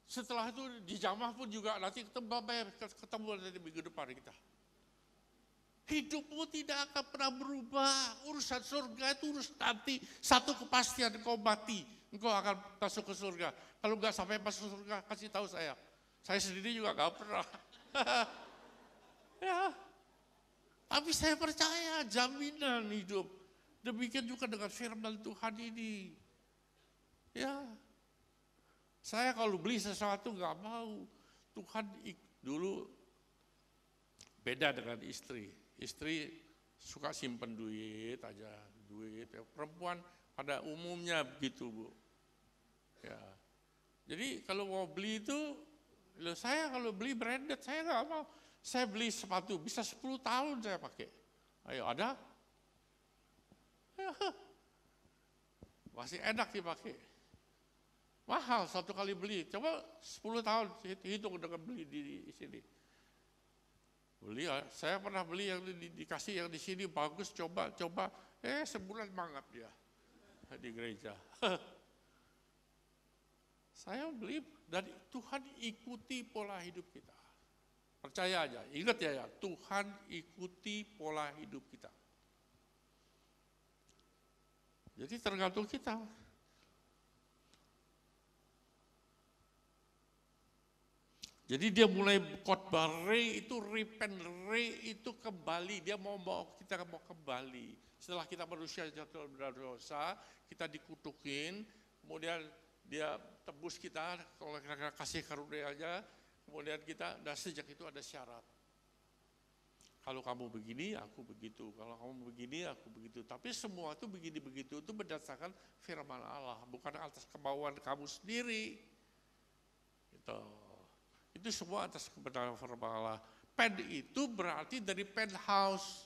Speaker 1: Setelah itu dijamah pun juga nanti ketemu nanti minggu depan kita. Hidupmu tidak akan pernah berubah. Urusan surga itu urus nanti. Satu kepastian, engkau mati, engkau akan masuk ke surga. Kalau enggak sampai masuk surga, kasih tahu saya. Saya sendiri juga enggak pernah. Ya. Tapi saya percaya jaminan hidup. Demikian juga dengan firman Tuhan ini. Ya, saya kalau beli sesuatu nggak mau. Tuhan dulu beda dengan istri. Istri suka simpen duit aja, duit. Perempuan pada umumnya begitu, Bu. Ya. Jadi kalau mau beli itu, saya kalau beli branded saya nggak mau. Saya beli sepatu bisa 10 tahun saya pakai. Ayo ada? Masih enak dipakai. Mahal satu kali beli. Coba 10 tahun hitung dengan beli di sini. Beli, saya pernah beli yang dikasih yang di sini bagus, coba. Sebulan mangap dia di gereja. Saya beli dan Tuhan ikuti pola hidup kita. Percaya aja, ingat ya, Tuhan ikuti pola hidup kita. Jadi tergantung kita. Jadi dia mulai khotbah itu repent, itu kembali, dia mau kita mau kembali. Setelah kita manusia jatuh berdosa, kita dikutukin, kemudian dia tebus kita, kalau kita kasih karunia-Nya, kemudian kita, dan sejak itu ada syarat. Kalau kamu begini, aku begitu. Kalau kamu begini, aku begitu. Tapi semua itu begini begitu itu berdasarkan firman Allah, bukan atas kemauan kamu sendiri. Itu semua atas kebenaran firman Allah. Pen itu berarti dari penthouse,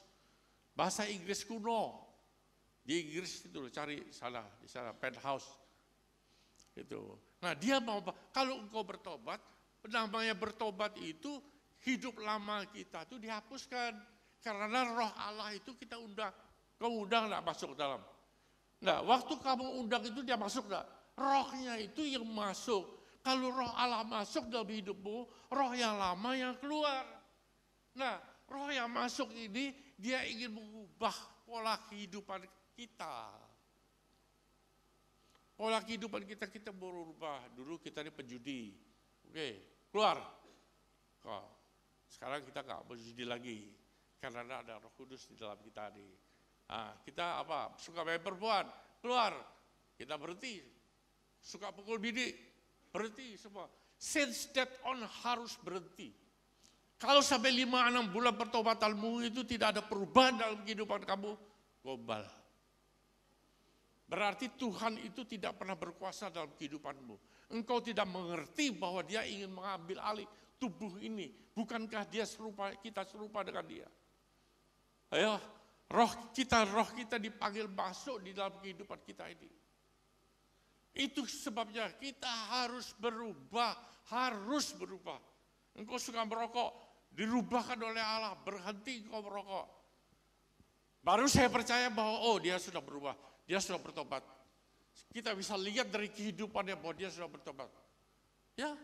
Speaker 1: bahasa Inggris kuno. Di Inggris itu cari sana, di sana penthouse. Gitu. Nah dia mau, kalau engkau bertobat, namanya bertobat itu hidup lama kita itu dihapuskan. Karena roh Allah itu kita undang. Kamu undang enggak masuk dalam? Nah, waktu kamu undang itu dia masuk enggak? Rohnya itu yang masuk. Kalau roh Allah masuk dalam hidupmu, roh yang lama yang keluar. Nah, roh yang masuk ini dia ingin mengubah pola kehidupan kita. Pola kehidupan kita berubah. Dulu kita ini penjudi. Oke, keluar. Sekarang kita nggak berjudi lagi. Karena ada Roh Kudus di dalam kita nih. Nah, kita apa? Suka main perempuan, keluar. Kita berhenti. Suka pukul bini, berhenti semua. Since that on harus berhenti. Kalau sampai 5-6 bulan pertobatanmu itu tidak ada perubahan dalam kehidupan kamu, gombal. Berarti Tuhan itu tidak pernah berkuasa dalam kehidupanmu. Engkau tidak mengerti bahwa dia ingin mengambil alih tubuh ini. Bukankah kita serupa dengan dia? Ayo, roh kita dipanggil masuk di dalam kehidupan kita ini. Itu sebabnya kita harus berubah, Engkau suka merokok, dirubahkan oleh Allah, berhenti engkau merokok. Baru saya percaya bahwa dia sudah berubah. Dia sudah bertobat. Kita bisa lihat dari kehidupannya bahwa dia sudah bertobat. Ya.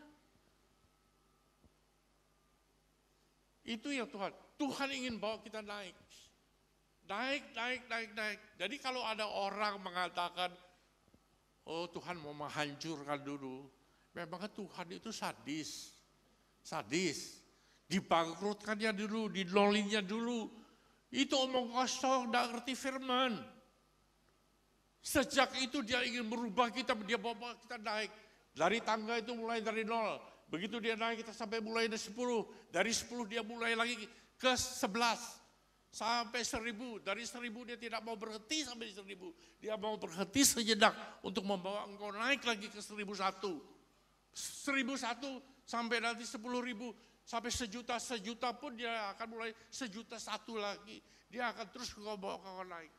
Speaker 1: Itu ya Tuhan. Tuhan ingin bawa kita naik. Naik. Jadi kalau ada orang mengatakan, oh Tuhan mau menghancurkan dulu. Memang Tuhan itu sadis. Dibangkrutkannya dulu, dinolinya dulu. Itu omong kosong, tidak ngerti firman. Sejak itu dia ingin merubah kita, dia bawa kita naik. Dari tangga itu mulai dari 0. Begitu dia naik kita sampai mulai dari 10. Dari 10 dia mulai lagi ke 11. Sampai 1000. Dari 1000 dia tidak mau berhenti sampai 1000. Dia mau berhenti sejenak untuk membawa engkau naik lagi ke 1001. 1001 sampai nanti 10.000. Sampai sejuta pun dia akan mulai 1.001 lagi. Dia akan terus bawa engkau naik.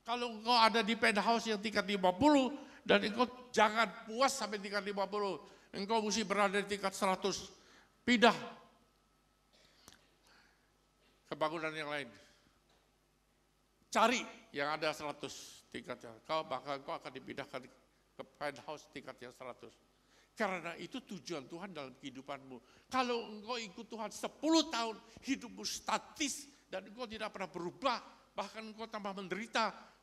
Speaker 1: Kalau engkau ada di penthouse yang tingkat 50 dan engkau jangan puas sampai tingkat 50. Engkau mesti berada di tingkat 100. Pindah ke bangunan yang lain. Cari yang ada 100 tingkatnya. Kau akan dipindahkan ke penthouse tingkat yang 100. Karena itu tujuan Tuhan dalam kehidupanmu. Kalau engkau ikut Tuhan 10 tahun, hidupmu statis dan engkau tidak pernah berubah. Bahkan engkau tambah menderita.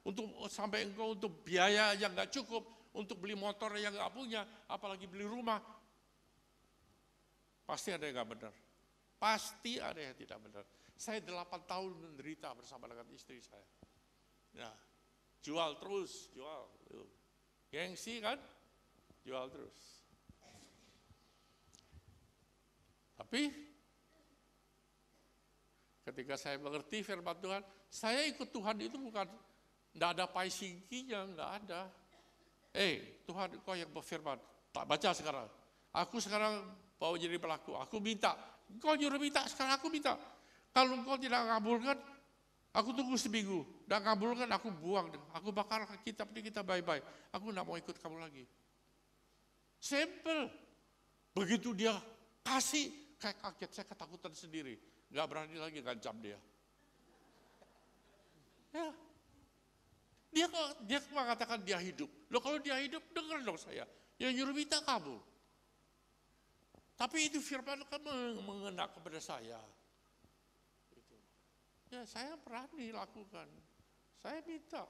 Speaker 1: Sampai engkau untuk biaya yang gak cukup, untuk beli motor yang gak punya, apalagi beli rumah. Pasti ada yang gak benar. Pasti ada yang tidak benar. Saya 8 tahun menderita bersama dengan istri saya. Ya, jual terus, jual. Gengsi kan? Jual terus. Tapi ketika saya mengerti firman Tuhan, saya ikut Tuhan itu bukan, enggak ada paisingkinya, enggak ada. Tuhan kau yang berfirman, tak baca sekarang. Aku sekarang mau jadi pelaku, aku minta. Kau nyuruh minta, sekarang aku minta. Kalau engkau tidak ngabulkan, aku tunggu seminggu. Dan ngabulkan, aku buang. Aku bakar kitab ini, kita bye-bye. Aku enggak mau ikut kamu lagi. Simple. Begitu dia kasih, kayak kaget, saya ketakutan sendiri. Enggak berani lagi ngancam dia. Ya. Dia mengatakan dia hidup. Loh kalau dia hidup, dengar dong saya. Yang nyuruh minta kamu. Tapi itu firman kan mengena kepada saya. Gitu. Ya saya berani lakukan. Saya minta.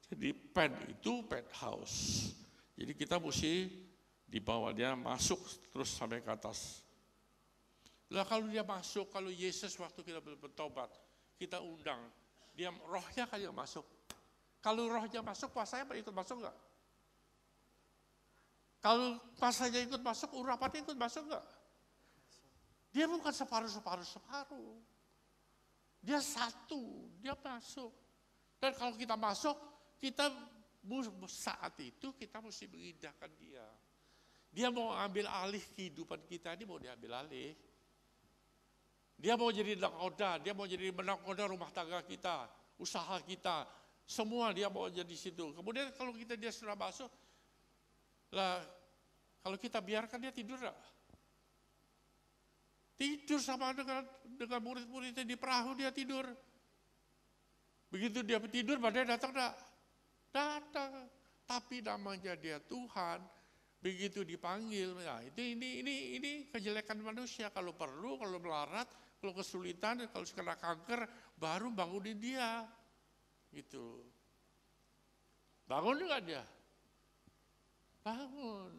Speaker 1: Jadi pen itu penthouse. Jadi kita mesti dibawa dia masuk terus sampai ke atas. Lah kalau dia masuk, kalau Yesus waktu kita bertobat, kita undang. Dia rohnya kan yang masuk. Kalau rohnya masuk, puasanya ikut masuk enggak? Kalau puasanya ikut masuk, urapannya ikut masuk enggak? Dia bukan separuh. Dia satu, dia masuk. Dan kalau kita masuk, kita saat itu kita mesti mengindahkan dia. Dia mau ambil alih kehidupan kita ini, mau diambil alih. Dia mau jadi nakoda, dia mau jadi menakoda rumah tangga kita, usaha kita, semua dia mau jadi situ. Kemudian kalau dia sudah masuk, lah kalau kita biarkan dia tidur enggak? Tidur sama dengan murid-muridnya di perahu dia tidur. Begitu dia tidur, badai datang enggak? Datang. Tapi namanya dia Tuhan, begitu dipanggil, ya ini kejelekan manusia. Kalau perlu, kalau melarat, kalau kesulitan, kalau kena kanker, baru bangunin dia. Gitu. Bangun enggak dia? Bangun.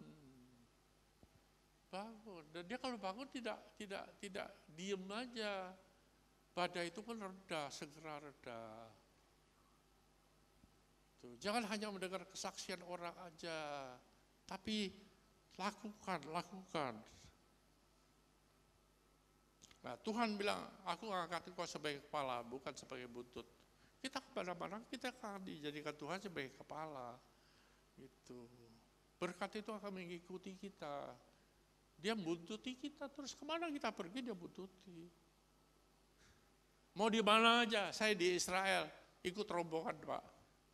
Speaker 1: Dan dia kalau bangun tidak diem aja. Badai itu pun reda, segera reda. Tuh, jangan hanya mendengar kesaksian orang aja, tapi lakukan. Nah, Tuhan bilang, aku angkat engkau sebagai kepala, bukan sebagai buntut. Kita kemana-mana, kita akan dijadikan Tuhan sebagai kepala. Gitu. Berkat itu akan mengikuti kita. Dia buntuti kita, terus kemana kita pergi dia buntuti. Mau di mana aja, saya di Israel, ikut rombongan Pak.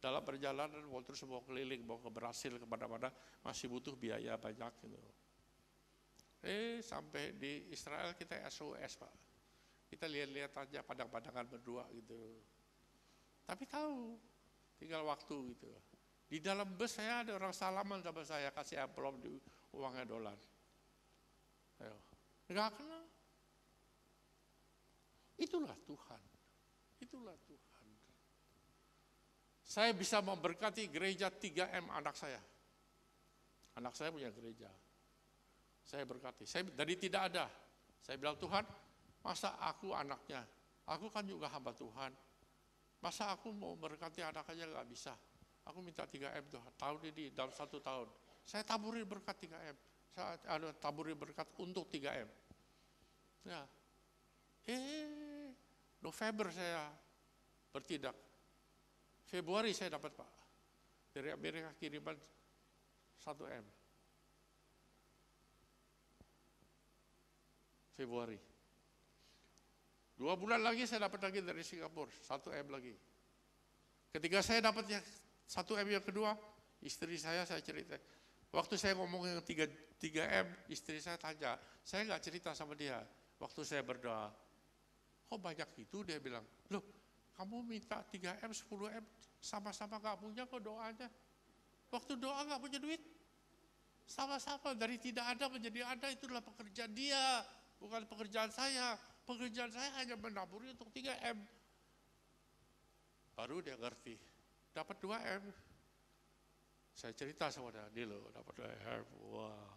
Speaker 1: Dalam perjalanan, mau terus mau keliling, mau ke Brasil, kemana-mana, masih butuh biaya banyak gitu. Sampai di Israel kita SOS Pak. Kita lihat-lihat aja padang-padangan berdua gitu. Tapi tahu, tinggal waktu gitu. Di dalam bus saya ada orang salaman sama saya, kasih amplop di uangnya $. Ayo, enggak kenal. Itulah Tuhan. Saya bisa memberkati gereja 3M anak saya. Anak saya punya gereja. Saya berkati. Saya dari tidak ada. Saya bilang, Tuhan, masa aku anaknya? Aku kan juga hamba Tuhan. Masa aku mau berkati anak aja gak bisa? Aku minta 3M Tuhan. Tahun ini, dalam 1 tahun. Saya taburin berkat 3M. Saya taburin berkat untuk 3M. Ya. November saya bertindak. Februari saya dapat Pak. Dari Amerika kiriman 1M. Februari. 2 bulan lagi saya dapat lagi dari Singapura, 1M lagi. Ketika saya dapat yang 1M yang kedua, istri saya cerita. Waktu saya ngomong yang 3M, istri saya tanya, saya nggak cerita sama dia. Waktu saya berdoa, kok banyak itu? Dia bilang, loh kamu minta 3M, 10M, sama-sama nggak punya kok doanya. Waktu doa nggak punya duit, sama-sama dari tidak ada menjadi ada, itulah pekerjaan dia, bukan pekerjaan saya. Pekerjaan saya hanya menaburi untuk 3M. Baru dia ngerti, dapat 2M. Saya cerita sama dia, loh dapat 2M, wow.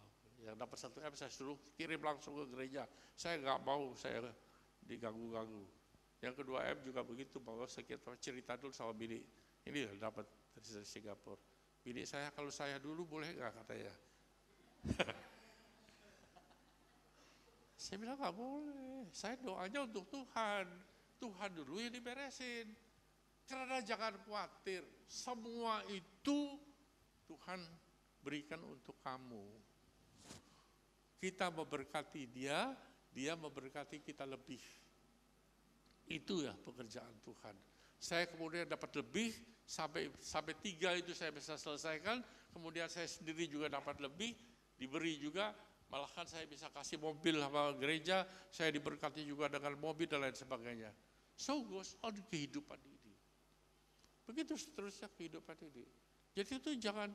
Speaker 1: Yang dapat 1 M saya suruh kirim langsung ke gereja. Saya nggak mau saya diganggu-ganggu. Yang kedua M juga begitu, bahwa saya cerita dulu sama bini. Ini dapat dari Singapura. Bini saya, kalau saya dulu boleh nggak, katanya. Saya bilang nggak boleh. Saya doanya untuk Tuhan. Tuhan dulu yang diberesin. Karena jangan khawatir, semua itu Tuhan berikan untuk kamu. Kita memberkati dia, dia memberkati kita lebih. Itu ya pekerjaan Tuhan. Saya kemudian dapat lebih, sampai 3 itu saya bisa selesaikan, kemudian saya sendiri juga dapat lebih, diberi juga, malahan saya bisa kasih mobil sama gereja, saya diberkati juga dengan mobil dan lain sebagainya. So goes on kehidupan ini. Begitu seterusnya kehidupan ini. Jadi itu jangan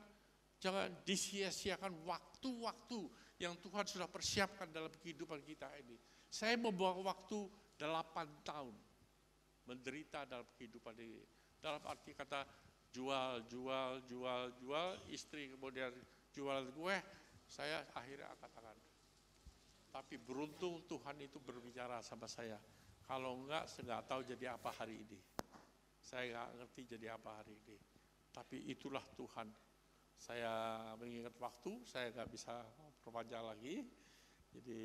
Speaker 1: disia-siakan waktu-waktu yang Tuhan sudah persiapkan dalam kehidupan kita ini. Saya membuang waktu 8 tahun menderita dalam kehidupan ini. Dalam arti kata jual, istri kemudian jual gue, saya akhirnya angkat tangan. Tapi beruntung Tuhan itu berbicara sama saya. Kalau enggak, saya enggak tahu jadi apa hari ini. Saya enggak ngerti jadi apa hari ini. Tapi itulah Tuhan. Saya mengingat waktu, saya enggak bisa perpanjang lagi. Jadi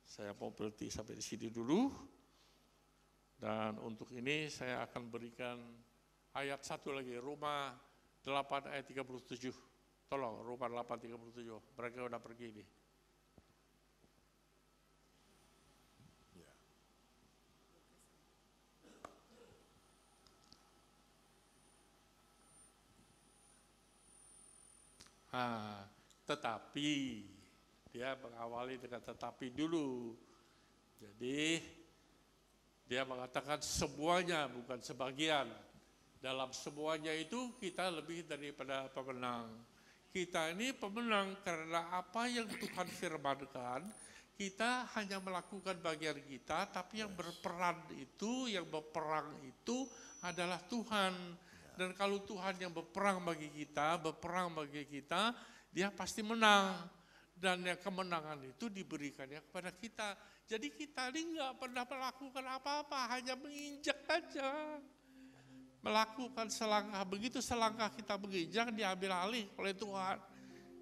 Speaker 1: saya mau berhenti sampai di sini dulu. Dan untuk ini saya akan berikan ayat 1 lagi, Roma 8 ayat 37. Tolong, Roma 8 37. Mereka udah pergi ini. Tetapi dia mengawali dengan tetapi dulu. Jadi dia mengatakan semuanya bukan sebagian. Dalam semuanya itu kita lebih daripada pemenang. Kita ini pemenang karena apa yang Tuhan firmankan, kita hanya melakukan bagian kita, tapi yang berperan itu, yang berperang itu adalah Tuhan. Dan kalau Tuhan yang berperang bagi kita, dia pasti menang. Dan yang kemenangan itu diberikannya kepada kita. Jadi kita ini nggak pernah melakukan apa-apa, hanya menginjak aja. Melakukan selangkah, begitu selangkah kita menginjak, diambil alih oleh Tuhan.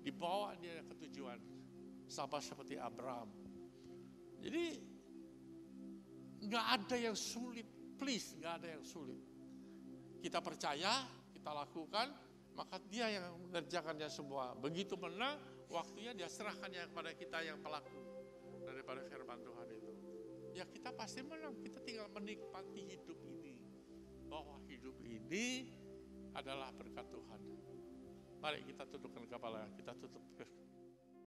Speaker 1: Dibawa dia ke tujuan. Sama seperti Abraham. Jadi nggak ada yang sulit, please, nggak ada yang sulit. Kita percaya, kita lakukan, maka dia yang mengerjakannya semua. Begitu menang, waktunya dia serahkannya kepada kita yang pelaku daripada firman Tuhan itu. Ya kita pasti menang, kita tinggal menikmati hidup ini. Bahwa hidup ini adalah berkat Tuhan. Mari kita tundukkan kepala, kita tutup